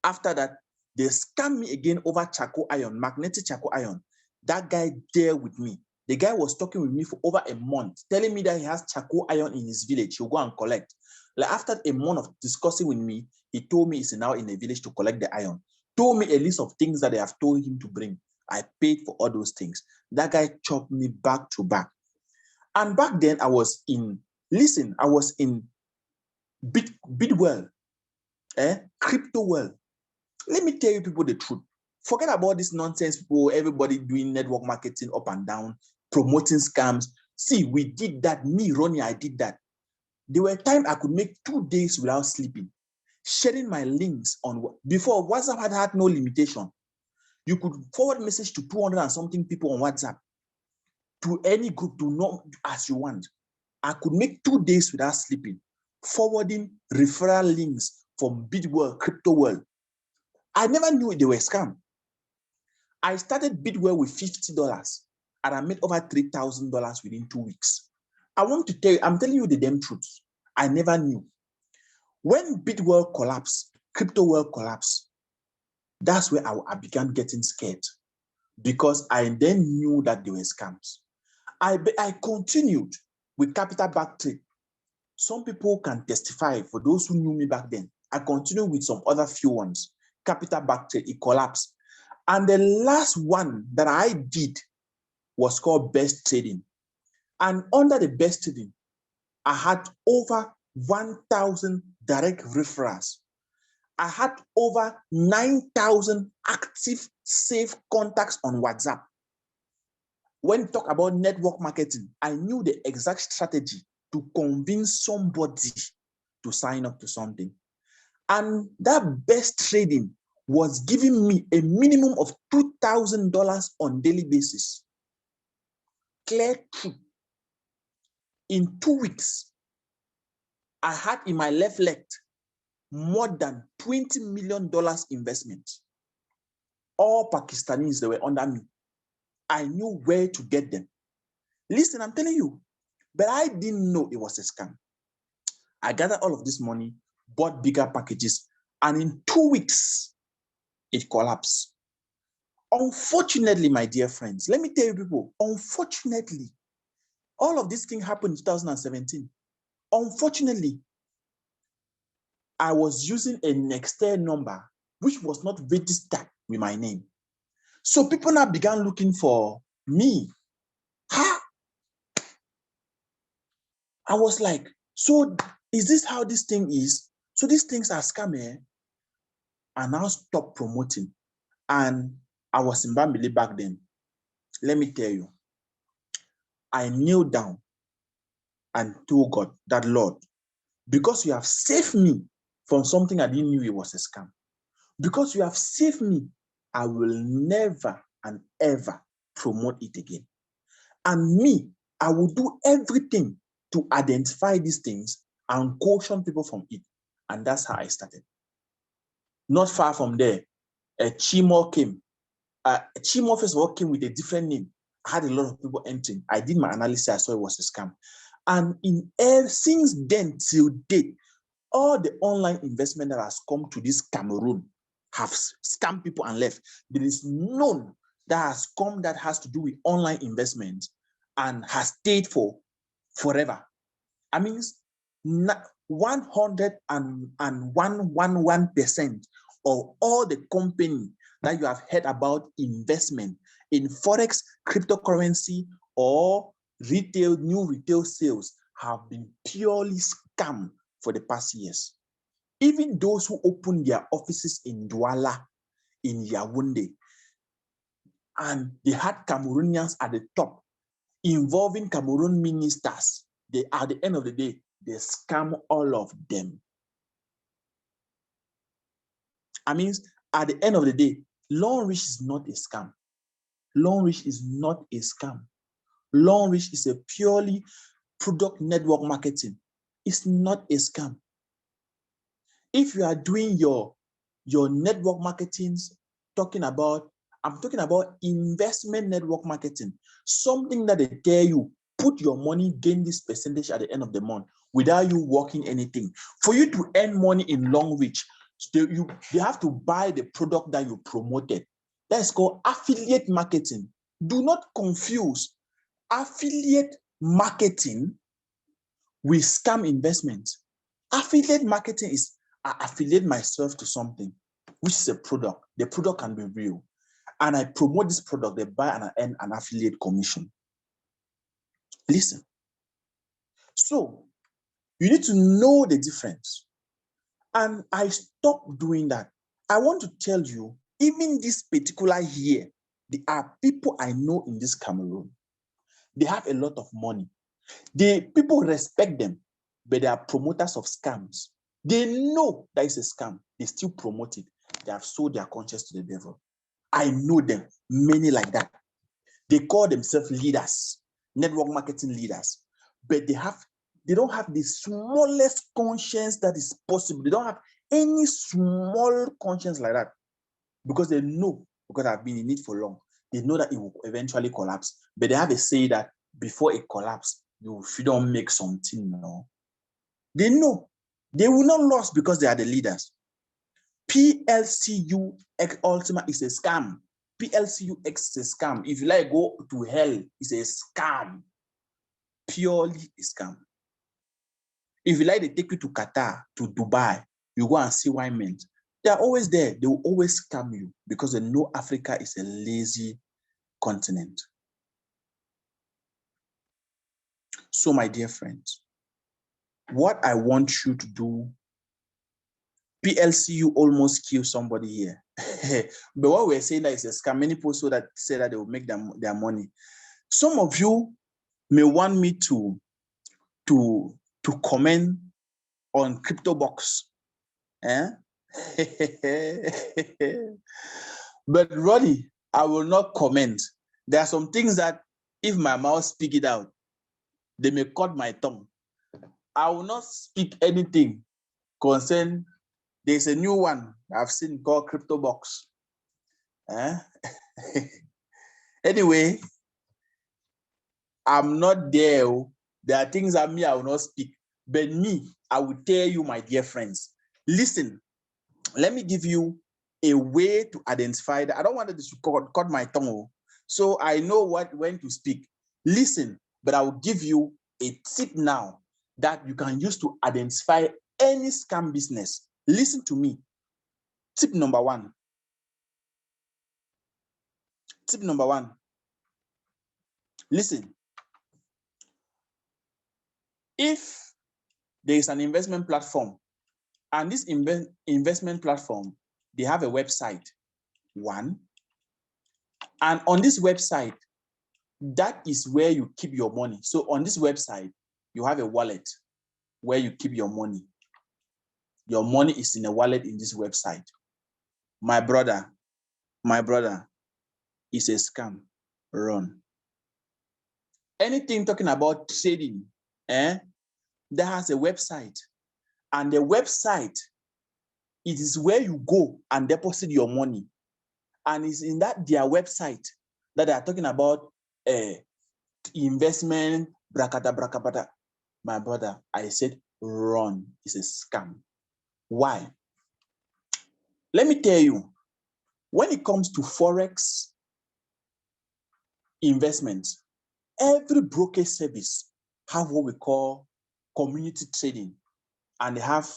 Speaker 1: After that, they scammed me again over charcoal iron, magnetic charcoal iron. That guy there with me. The guy was talking with me for over a month, telling me that he has charcoal iron in his village. He'll go and collect. Like after a month of discussing with me, he told me he's now in the village to collect the iron. Told me a list of things that they have told him to bring. I paid for all those things. That guy chopped me back to back. And back then I was in Bidwell, crypto world. Let me tell you people the truth. Forget about this nonsense people, everybody doing network marketing up and down, promoting scams. See, we did that. Me, Ronnie, I did that. There were times I could make 2 days without sleeping, sharing my links on. Before, WhatsApp had no limitation. You could forward message to 200 and something people on WhatsApp, to any group, to know as you want. I could make 2 days without sleeping, forwarding referral links from Bidwell, crypto world. I never knew they were scam. I started Bidwell with $50 and I made over $3,000 within 2 weeks. I want to tell you, I'm telling you the damn truth. I never knew. When Bidwell collapsed, crypto world collapsed, that's where I began getting scared because I then knew that they were scams. I continued with capital back trade. Some people can testify for those who knew me back then. I continued with some other few ones. Capital back trade, it collapsed. And the last one that I did was called Best Trading. And under the Best Trading, I had over 1,000 direct referrals. I had over 9,000 active, safe contacts on WhatsApp. When you talk about network marketing, I knew the exact strategy to convince somebody to sign up to something. And that Best Trading was giving me a minimum of $2,000 on daily basis. Clear truth. In 2 weeks, I had in my left leg more than $20 million investment. All Pakistanis that were under me. I knew where to get them. Listen, I'm telling you, but I didn't know it was a scam. I gathered all of this money, bought bigger packages, and in 2 weeks, it collapsed. Unfortunately, my dear friends, let me tell you people, unfortunately, all of this thing happened in 2017. Unfortunately, I was using a Nextel number, which was not registered with my name. So people now began looking for me. Huh? I was like, so is this how this thing is? So these things are scammy. I now stopped promoting. And I was in Bambili back then. Let me tell you, I kneeled down and told God that, Lord, because you have saved me from something I didn't know it was a scam, because you have saved me, I will never and ever promote it again. And me, I will do everything to identify these things and caution people from it. And that's how I started. Not far from there, a Chimo came. Chimo first of all came with a different name. I had a lot of people entering. I did my analysis. I saw it was a scam. And since then till date, all the online investment that has come to this Cameroon have scammed people and left. There is none that has come that has to do with online investment and has stayed for forever. I mean, 111% or all the company that you have heard about investment in Forex, cryptocurrency, or new retail sales have been purely scam for the past years. Even those who opened their offices in Douala, in Yaoundé, and they had Cameroonians at the top, involving Cameroon ministers, they, at the end of the day, they scam all of them. I mean, at the end of the day, Long Reach is not a scam. Long Reach is not a scam. Long Reach is a purely product network marketing. It's not a scam. If you are doing your network marketing, I'm talking about investment network marketing, something that they tell you, put your money, gain this percentage at the end of the month without you working anything. For you to earn money in Long Reach, they have to buy the product that you promoted. That's called affiliate marketing. Do not confuse affiliate marketing with scam investment. Affiliate marketing is I affiliate myself to something, which is a product. The product can be real. And I promote this product, they buy and I earn an affiliate commission. Listen. So you need to know the difference. And I stopped doing that. I want to tell you, even this particular year, there are people I know in this Cameroon. They have a lot of money. People respect them, but they are promoters of scams. They know that it's a scam. They still promote it. They have sold their conscience to the devil. I know them, many like that. They call themselves leaders, network marketing leaders, but they don't have the smallest conscience that is possible. They don't have any small conscience like that because they know, because I've been in it for long, they know that it will eventually collapse. But they have a say that before it collapses, you don't make something, no. They know they will not lose because they are the leaders. PLCU Ultima is a scam. PLCUX is a scam. If you like, go to hell, it's a scam. Purely a scam. If you like, they take you to Qatar, to Dubai, you go and see why men. They are always there. They will always scam you because they know Africa is a lazy continent. So, my dear friends, what I want you to do, PLCU almost killed somebody here. But what we're saying that is a scam. Many people say that they will make their money. Some of you may want me to comment on CryptoBox. Eh? But Roddy, I will not comment. There are some things that if my mouth speak it out, they may cut my tongue. I will not speak anything concern. There's a new one I've seen called CryptoBox. Eh? Anyway, I'm not there. There are things that I will not speak. But me, I will tell you, my dear friends, listen, let me give you a way to identify that. I don't want to cut my tongue, so I know when to speak. Listen, but I will give you a tip now that you can use to identify any scam business. Listen to me. Tip number one. Tip number one. Listen. If there is an investment platform, and this investment platform, they have a website, one. And on this website, that is where you keep your money. So on this website, you have a wallet where you keep your money. Your money is in a wallet in this website. My brother, is a scam. Run. Anything talking about trading, that has a website. And the website, it is where you go and deposit your money. And it's in their website that they are talking about investment, brakata. My brother, I said run. It's a scam. Why? Let me tell you, when it comes to Forex investments, every broker service have what we call community trading, and they have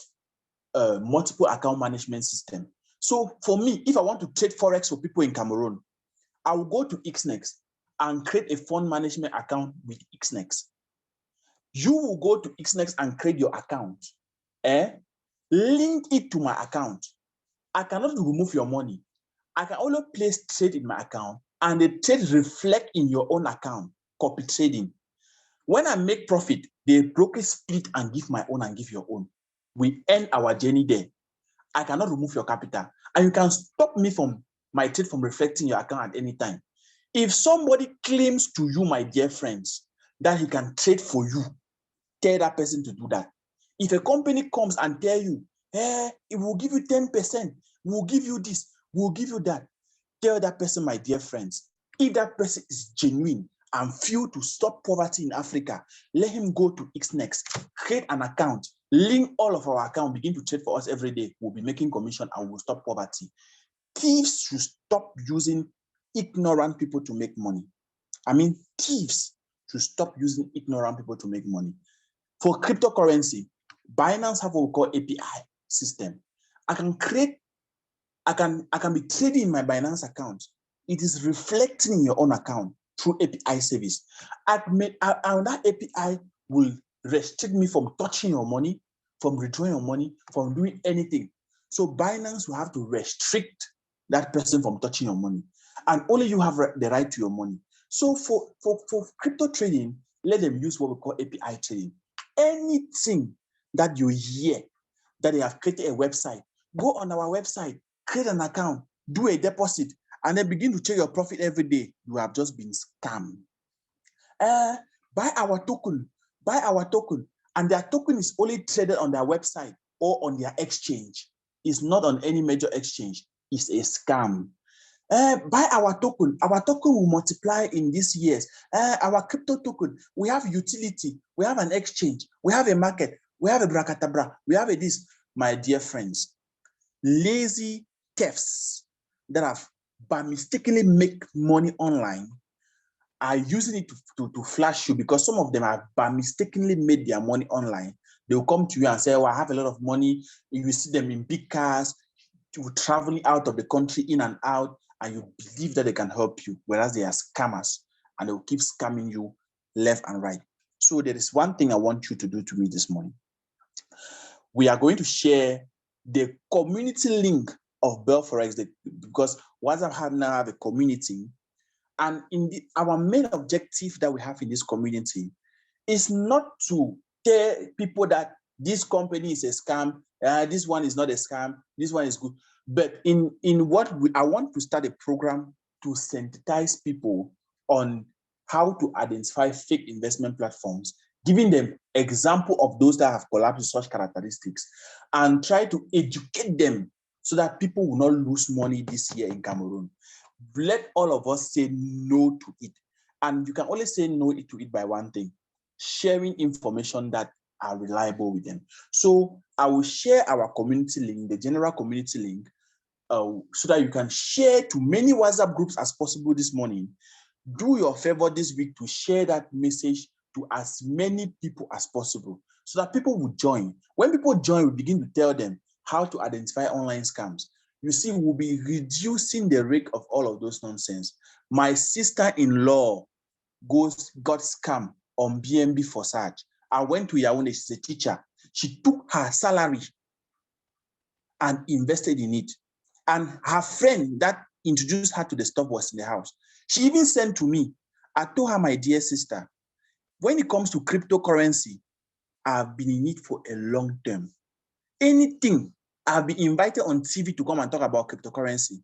Speaker 1: multiple account management system. So for me, if I want to trade Forex for people in Cameroon, I will go to XNext and create a fund management account with XNext. You will go to XNext and create your account. Link it to my account. I cannot remove your money. I can only place trade in my account, and the trade reflect in your own account, copy trading. When I make profit, the broker split and give my own and give your own. We end our journey there. I cannot remove your capital, and you can stop me from my trade from reflecting your account at any time. If somebody claims to you, my dear friends, that he can trade for you, tell that person to do that. If a company comes and tell you, it will give you 10%, we'll give you this, we'll give you that, tell that person, my dear friends, if that person is genuine and feel to stop poverty in Africa, let him go to XNext, create an account, link all of our account, begin to trade for us every day. We'll be making commission and we'll stop poverty. Thieves should stop using ignorant people to make money. Thieves should stop using ignorant people to make money. For cryptocurrency, Binance have what we call API system. I can be trading in my Binance account. It is reflecting in your own account through API service. And that API will restrict me from touching your money, from withdrawing your money, from doing anything. So Binance will have to restrict that person from touching your money. And only you have the right to your money. So for crypto trading, let them use what we call API trading. Anything that you hear that they have created a website, go on our website, create an account, do a deposit, and then begin to check your profit every day. You have just been scammed. Buy our token, and their token is only traded on their website or on their exchange. It's not on any major exchange. It's a scam. Buy our token. Our token will multiply in these years. Our crypto token, we have utility, we have an exchange, we have a market, we have a brakatabra, we have a this. My dear friends, lazy thefts that have by mistakenly make money online are using it to flash you, because some of them have by mistakenly made their money online. They will come to you and say, oh, I have a lot of money. You see them in big cars, traveling out of the country, in and out, and you believe that they can help you, whereas they are scammers and they will keep scamming you left and right. So there is one thing I want you to do to me this morning. We are going to share the community link of Bell Forex, because WhatsApp now have a community, and our main objective that we have in this community is not to tell people that this company is a scam, this one is not a scam, this one is good. But I want to start a program to sensitize people on how to identify fake investment platforms, giving them example of those that have collapsed with such characteristics, and try to educate them so that people will not lose money this year in Cameroon. Let all of us say no to it. And you can only say no to it by one thing: sharing information that are reliable with them. So I will share our community link, the general community link, so that you can share to many WhatsApp groups as possible this morning. Do your favor this week to share that message to as many people as possible, so that people will join. When people join, we begin to tell them how to identify online scams. You see, we'll be reducing the rate of all of those nonsense. My sister-in-law got scammed on BNB for search. I went to Yaoundé, she's a teacher. She took her salary and invested in it. And her friend that introduced her to the stuff was in the house. She even sent to me. I told her, my dear sister, when it comes to cryptocurrency, I've been in it for a long term. Anything, I've been invited on TV to come and talk about cryptocurrency.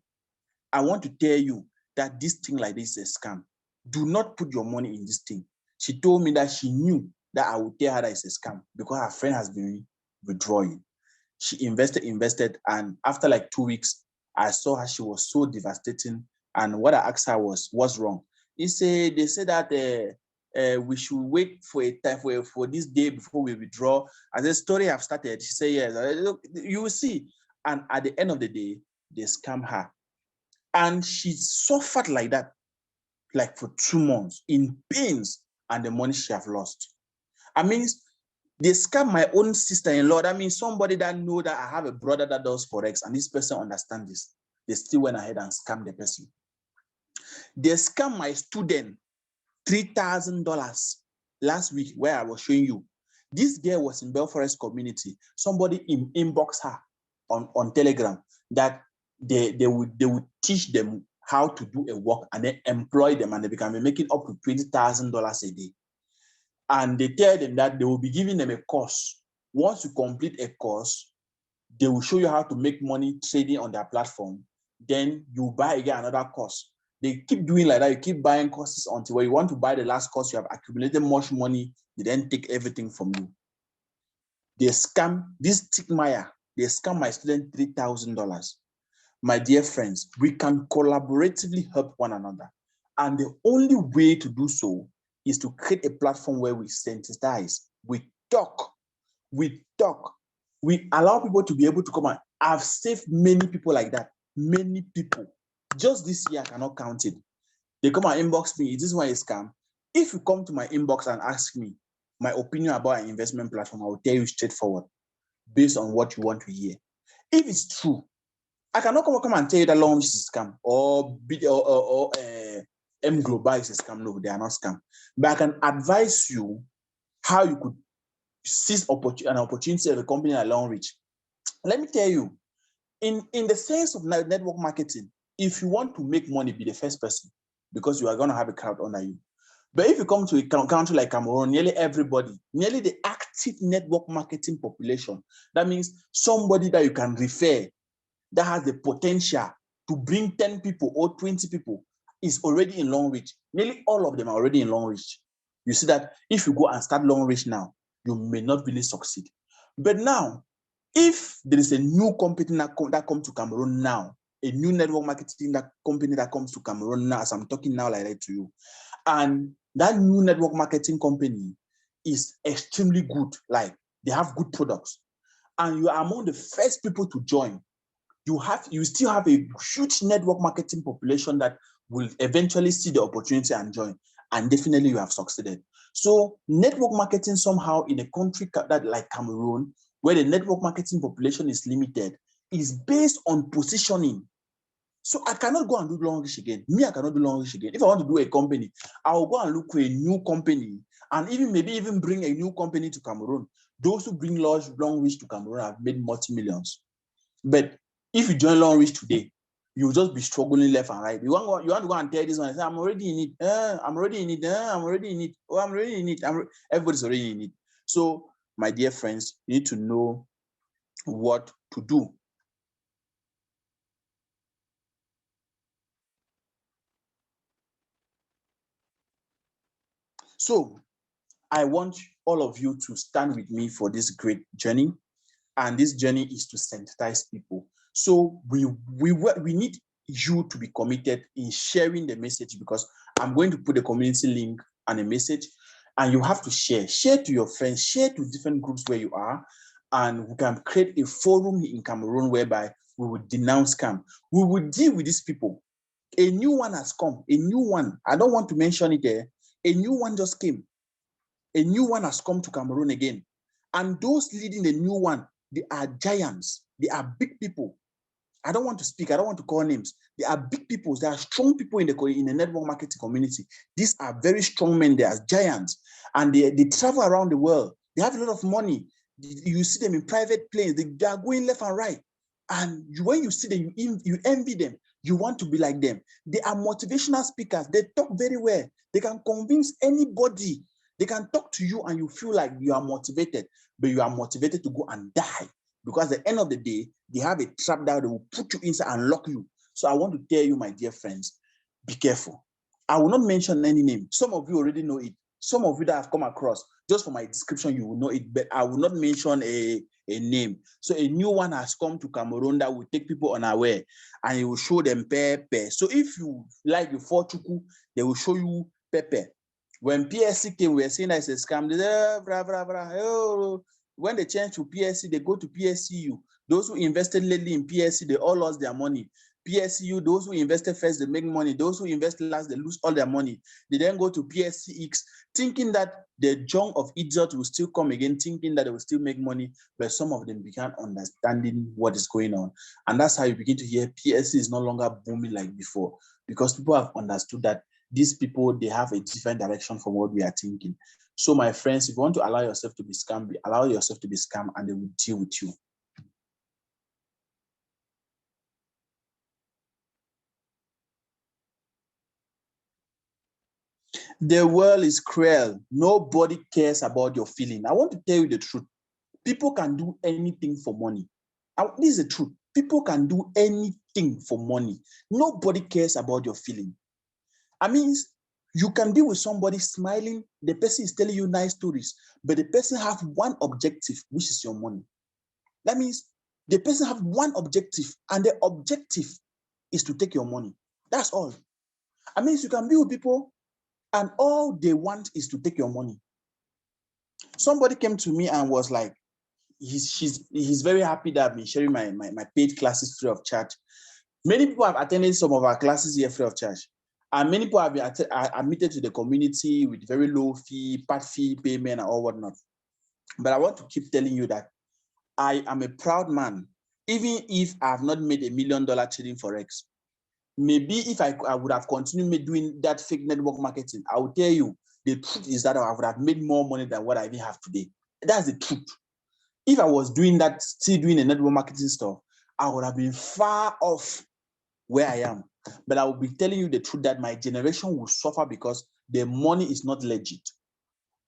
Speaker 1: I want to tell you that this thing like this is a scam. Do not put your money in this thing. She told me that she knew that I would tell her that it's a scam because her friend has been withdrawing. She invested, and after like 2 weeks, I saw her. She was so devastating. And what I asked her was, what's wrong? They said that we should wait for a time for this day before we withdraw. As the story have started, she said, yes, look, you will see. And at the end of the day, they scam her. And she suffered like that, like for 2 months in pains, and the money she have lost. I mean, They scam my own sister-in-law. That means somebody that know that I have a brother that does Forex and this person understands this. They still went ahead and scammed the person. They scammed my student $3,000 last week where I was showing you. This girl was in Bell Forest community. Somebody inbox her on Telegram that they would teach them how to do a work and then employ them, and they become making up to $20,000 a day. And they tell them that they will be giving them a course. Once you complete a course, they will show you how to make money trading on their platform. Then you buy again another course. They keep doing like that. You keep buying courses until when you want to buy the last course, you have accumulated much money. They then take everything from you. They scam this Tickmeyer. They scam my student $3,000. My dear friends, we can collaboratively help one another. And the only way to do so is to create a platform where we sensitize, we talk, we allow people to be able to come and I've saved many people like that. Many people. Just this year, I cannot count it. They come and inbox me, is this one a scam? If you come to my inbox and ask me my opinion about an investment platform, I will tell you straightforward, based on what you want to hear. If it's true, I cannot come and tell you that Long Reach is a scam or M Global is a scam. No, they are not scam. But I can advise you how you could seize an opportunity of a company like Long Reach. Let me tell you, in the sense of network marketing, if you want to make money, be the first person because you are going to have a crowd under you. But if you come to a country like Cameroon, nearly the active network marketing population, that means somebody that you can refer that has the potential to bring 10 people or 20 people is already in Long Reach. Nearly all of them are already in Long Reach. You see that if you go and start Long Reach now, you may not really succeed. But now, if there is a new company that comes to Cameroon now, a new network marketing company that comes to Cameroon now, as I'm talking now like that to you, and that new network marketing company is extremely good, like they have good products, and you are among the first people to join, you still have a huge network marketing population that will eventually see the opportunity and join, and definitely you have succeeded. So network marketing somehow in a country that like Cameroon, where the network marketing population is limited, is based on positioning. So I cannot go and do Long Reach again. I cannot do Long Reach again. If I want to do a company, I will go and look for a new company and maybe bring a new company to Cameroon. Those who bring Long Reach to Cameroon have made multi-millions. But if you join Long Reach today, you'll just be struggling left and right. You want to go and tell this one and say, I'm already in it. I'm already in it. I'm already in it. Oh, I'm already in it. Everybody's already in it. So, my dear friends, you need to know what to do. So, I want all of you to stand with me for this great journey. And this journey is to sensitize people. So we need you to be committed in sharing the message, because I'm going to put a community link and a message, and you have to share to your friends, share to different groups where you are, and we can create a forum in Cameroon whereby we would denounce scam. We will deal with these people. A new one has come, a new one. I don't want to mention it there. A new one just came. A new one has come to Cameroon again. And those leading the new one, they are giants. They are big people. I don't want to speak. I don't want to call names. They are big people. They are strong people in the network marketing community. These are very strong men. They are giants. And they travel around the world. They have a lot of money. You see them in private planes. They are going left and right. And when you see them, you envy them. You want to be like them. They are motivational speakers. They talk very well. They can convince anybody. They can talk to you and you feel like you are motivated, but you are motivated to go and die. Because at the end of the day, they have a trap that they will put you inside and lock you. So I want to tell you, my dear friends, be careful. I will not mention any name. Some of you already know it. Some of you that have come across, just for my description, you will know it, but I will not mention a name. So a new one has come to Cameroon that will take people unaware, and it will show them Pepe. So if you like the Forchuku, they will show you Pepe. When PSC came, we were saying that it's a scam. They said, oh. When they change to PSC, they go to PSCU. Those who invested lately in PSC, they all lost their money. PSU, those who invested first, they make money. Those who invest last, they lose all their money. They then go to PSCX, thinking that the chunk of idiots will still come again, thinking that they will still make money, but some of them began understanding what is going on. And that's how you begin to hear PSC is no longer booming like before, because people have understood that these people, they have a different direction from what we are thinking. So my friends, if you want to allow yourself to be scammed, allow yourself to be scammed and they will deal with you. The world is cruel. Nobody cares about your feeling. I want to tell you the truth. People can do anything for money. This is the truth. People can do anything for money. Nobody cares about your feeling. I mean, you can be with somebody smiling, the person is telling you nice stories, but the person have one objective, which is your money. That means the person have one objective, and the objective is to take your money. That's all. I mean, you can be with people and all they want is to take your money. Somebody came to me and was like, he's very happy that I've been sharing my paid classes free of charge. Many people have attended some of our classes here free of charge. And many people have been admitted to the community with very low fee, part fee payment and all whatnot. But I want to keep telling you that I am a proud man, even if I have not made $1 million trading Forex. Maybe if I would have continued doing that fake network marketing, I will tell you, the truth is that I would have made more money than what I even have today. That's the truth. If I was doing that, still doing the network marketing stuff, I would have been far off where I am. But I will be telling you the truth that my generation will suffer because the money is not legit.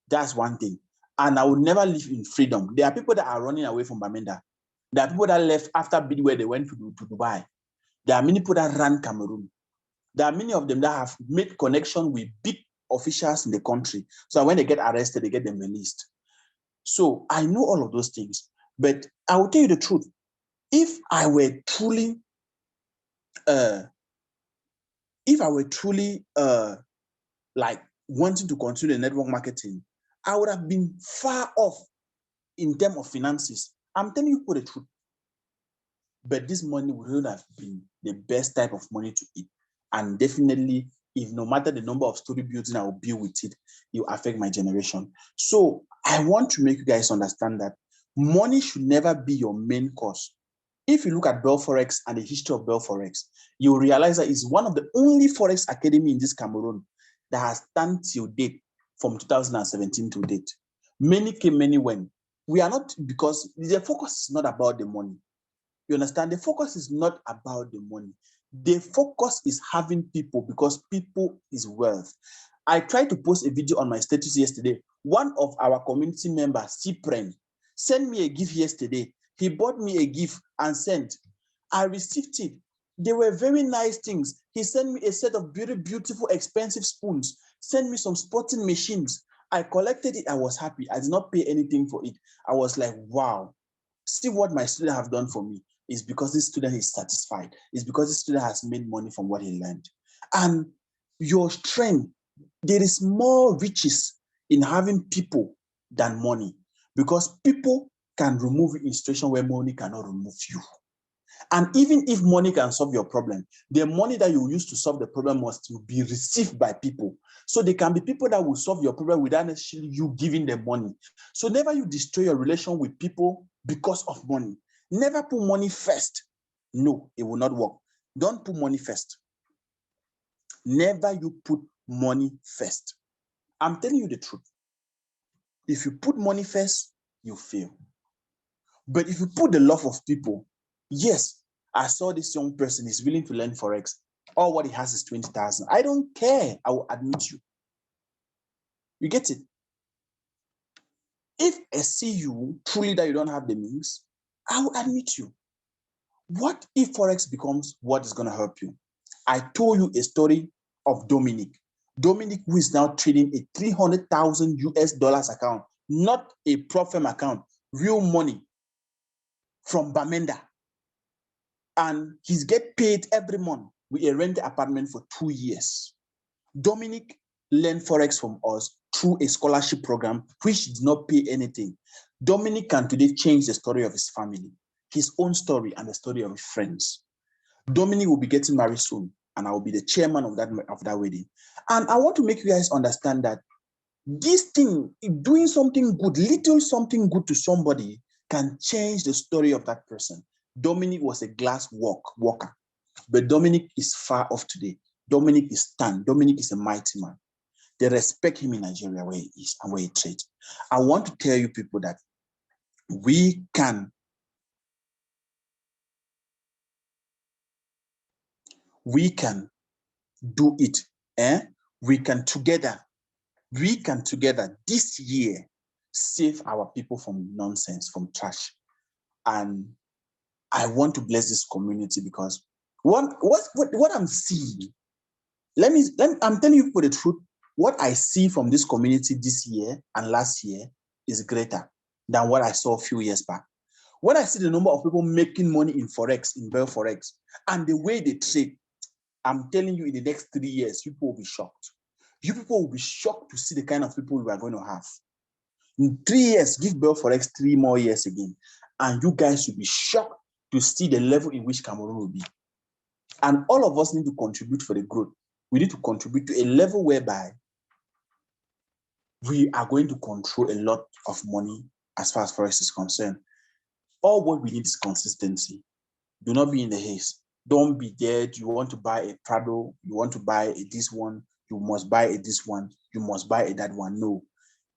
Speaker 1: That's one thing. And I will never live in freedom. There are people that are running away from Bamenda. There are people that left after Bidwell, they went to Dubai. There are many people that ran Cameroon. There are many of them that have made connection with big officials in the country. So when they get arrested, they get them released. So I know all of those things. But I will tell you the truth. If I were truly like wanting to continue the network marketing, I would have been far off in terms of finances. I'm telling you the truth. But this money would have been the best type of money to eat. And definitely, if no matter the number of story building I will build with it, it will affect my generation. So I want to make you guys understand that money should never be your main cause. If you look at Bell Forex and the history of Bell Forex, you will realize that it's one of the only Forex Academy in this Cameroon that has stand till date from 2017 to date. Many came, many went. We are not, because the focus is not about the money. You understand? The focus is not about the money. The focus is having people, because people is wealth. I tried to post a video on my status yesterday. One of our community members, Cyprian, sent me a gift yesterday. He bought me a gift and sent. I received it. They were very nice things. He sent me a set of very beautiful, expensive spoons, sent me some sporting machines. I collected it. I was happy. I did not pay anything for it. I was like, wow, see what my student have done for me. Is because this student is satisfied. It's because this student has made money from what he learned. And your strength, there is more riches in having people than money, because people can remove you in situation where money cannot remove you. And even if money can solve your problem, the money that you use to solve the problem must be received by people. So there can be people that will solve your problem without necessarily you giving them money. So never you destroy your relation with people because of money. Never put money first. No, it will not work. Don't put money first. Never you put money first. I'm telling you the truth. If you put money first, you fail. But if you put the love of people, yes, I saw this young person is willing to learn Forex. All what he has is 20,000. I don't care. I will admit you. You get it? If I see you truly that you don't have the means, I will admit you. What if Forex becomes what is going to help you? I told you a story of Dominic. Dominic, who is now trading a 300,000 US dollars account, not a prop firm account, real money from Bamenda. And he's get paid every month with a rented apartment for 2 years. Dominic learned Forex from us through a scholarship program, which did not pay anything. Dominic can today change the story of his family, his own story, and the story of his friends. Dominic will be getting married soon, and I will be the chairman of that wedding. And I want to make you guys understand that this thing, doing something good, little something good to somebody, can change the story of that person. Dominic was a glass walker, but Dominic is far off today. Dominic is stunned. Dominic is a mighty man. They respect him in Nigeria where he is and where he trades. I want to tell you people that we can do it. We can together this year save our people from nonsense, from trash. And I want to bless this community because what I'm seeing, I'm telling you for the truth, what I see from this community this year and last year is greater than what I saw a few years back. When I see the number of people making money in Forex, in Bell Forex, and the way they trade, I'm telling you, in the next 3 years, people will be shocked. You people will be shocked to see the kind of people we are going to have. In 3 years, give Bell Forex 3 more years again, and you guys will be shocked to see the level in which Cameroon will be. And all of us need to contribute for the growth. We need to contribute to a level whereby we are going to control a lot of money as far as Forex is concerned. All what we need is consistency. Do not be in the haste. Don't be there. You want to buy a Prado, you want to buy this one, you must buy this one, you must buy that one. No.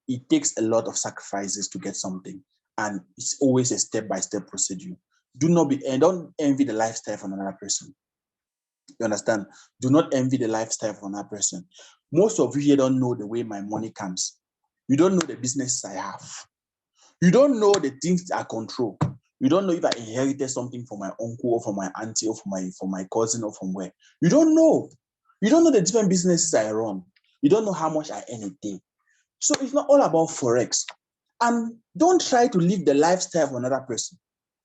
Speaker 1: It takes a lot of sacrifices to get something, and it's always a step-by-step procedure. Do not be, and don't envy the lifestyle of another person. You understand? Do not envy the lifestyle of another person. Most of you here don't know the way my money comes. You don't know the businesses I have. You don't know the things I control. You don't know if I inherited something from my uncle or from my auntie or from my cousin or from where. You don't know. You don't know the different businesses I run. You don't know how much I earn a day. So it's not all about Forex. And don't try to live the lifestyle of another person.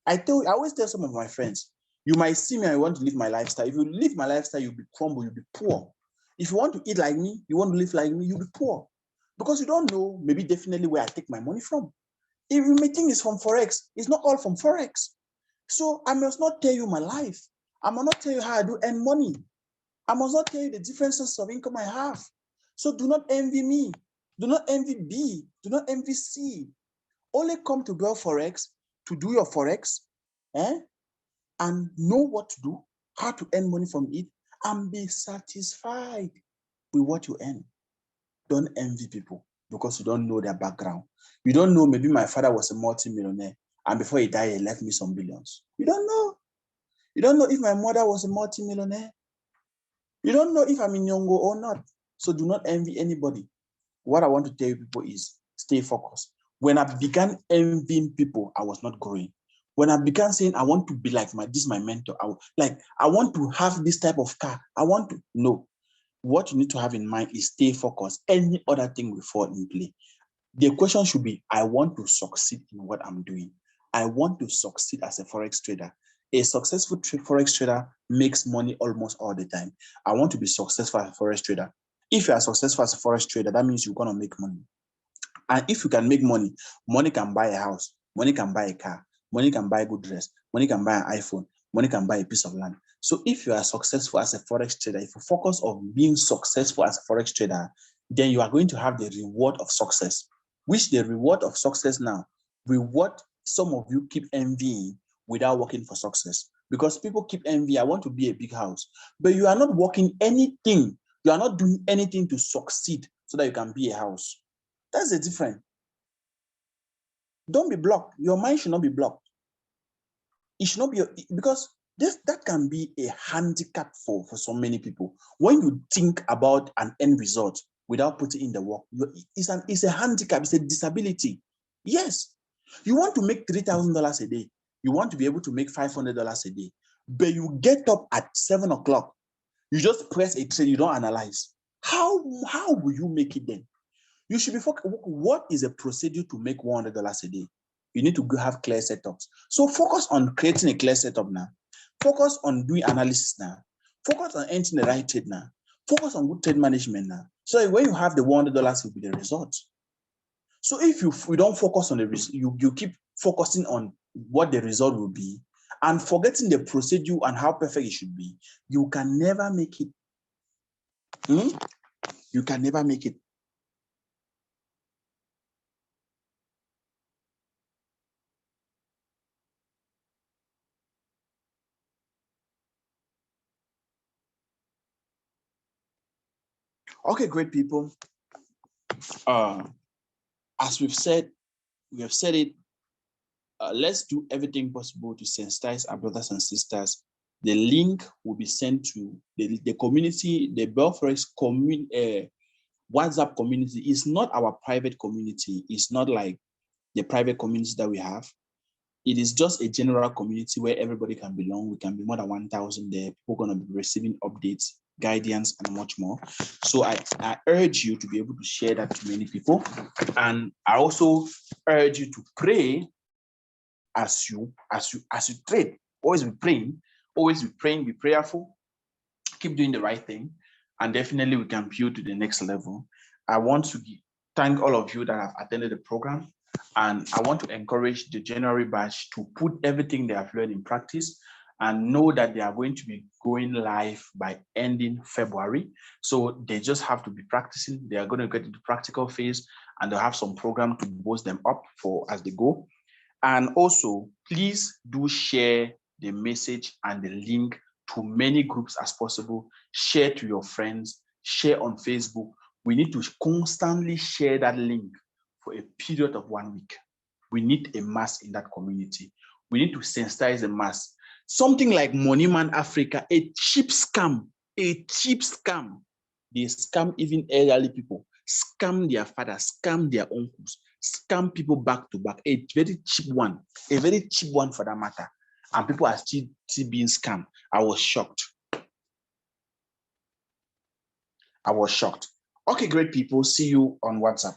Speaker 1: I always tell some of my friends, you might see me and you want to live my lifestyle. If you live my lifestyle, you'll be crumble, you'll be poor. If you want to eat like me, you want to live like me, you'll be poor. Because you don't know, maybe definitely where I take my money from. If you may think it's from Forex, it's not all from Forex. So I must not tell you my life. I must not tell you how I do earn money. I must not tell you the differences of income I have. So do not envy me. Do not envy B. Do not envy C. Only come to Bell Forex to do your Forex, and know what to do, how to earn money from it, and be satisfied with what you earn. Don't envy people because you don't know their background. You don't know, maybe my father was a multi-millionaire, and before he died, he left me some billions. You don't know. You don't know if my mother was a multi-millionaire. You don't know if I'm in Nyongo or not. So do not envy anybody. What I want to tell you people is stay focused. When I began envying people, I was not growing. When I began saying, I want to be like this is my mentor, I want to have this type of car, no. What you need to have in mind is stay focused. Any other thing will fall in play. The question should be, I want to succeed in what I'm doing. I want to succeed as a Forex trader. A successful Forex trader makes money almost all the time. I want to be successful as a Forex trader. If you are successful as a Forex trader, that means you're going to make money. And if you can make money, money can buy a house, money can buy a car, money can buy a good dress, money can buy an iPhone, money can buy a piece of land. So if you are successful as a Forex trader, if you focus on being successful as a Forex trader, then you are going to have the reward of success, which the reward of success now will what some of you keep envying without working for success. Because people keep envying, I want to be a big house, but you are not working anything. You are not doing anything to succeed so that you can be a house. That's the difference. Don't be blocked. Your mind should not be blocked. It should not be, because that can be a handicap for so many people. When you think about an end result without putting in the work, it's a handicap, it's a disability. Yes, you want to make $3,000 a day. You want to be able to make $500 a day, but you get up at 7 o'clock. You just press a trade, you don't analyze. How will you make it then? You should be focused. What is a procedure to make $100 a day? You need to have clear setups. So focus on creating a clear setup now. Focus on doing analysis now. Focus on entering the right trade now. Focus on good trade management now. So when you have the $100, will be the result. So if you don't focus on the result, you keep focusing on what the result will be, and forgetting the procedure and how perfect it should be, you can never make it. You can never make it. Okay, great people. As we have said it. Let's do everything possible to sensitize our brothers and sisters. The link will be sent to the community, the Belfast WhatsApp community. Is not our private community. It's not like the private community that we have. It is just a general community where everybody can belong. We can be more than 1,000 there. People are going to be receiving updates, guidance, and much more. So I urge you to be able to share that to many people. And I also urge you to pray as you trade. Always be praying, be prayerful, keep doing the right thing, and definitely we can build to the next level. I want to thank all of you that have attended the program, and I want to encourage the January batch to put everything they have learned in practice and know that they are going to be going live by ending February. So they just have to be practicing. They are going to get into the practical phase, and they'll have some program to boost them up for as they go. And also, please do share the message and the link to many groups as possible. Share to your friends, share on Facebook. We need to constantly share that link for a period of 1 week. We need a mass in that community. We need to sensitize the mass. Something like Moneyman Africa, a cheap scam. They scam even elderly people, scam their fathers, scam their uncles, scam people back to back. A very cheap one for that matter. And people are still being scammed. I was shocked. Okay, great people. See you on WhatsApp.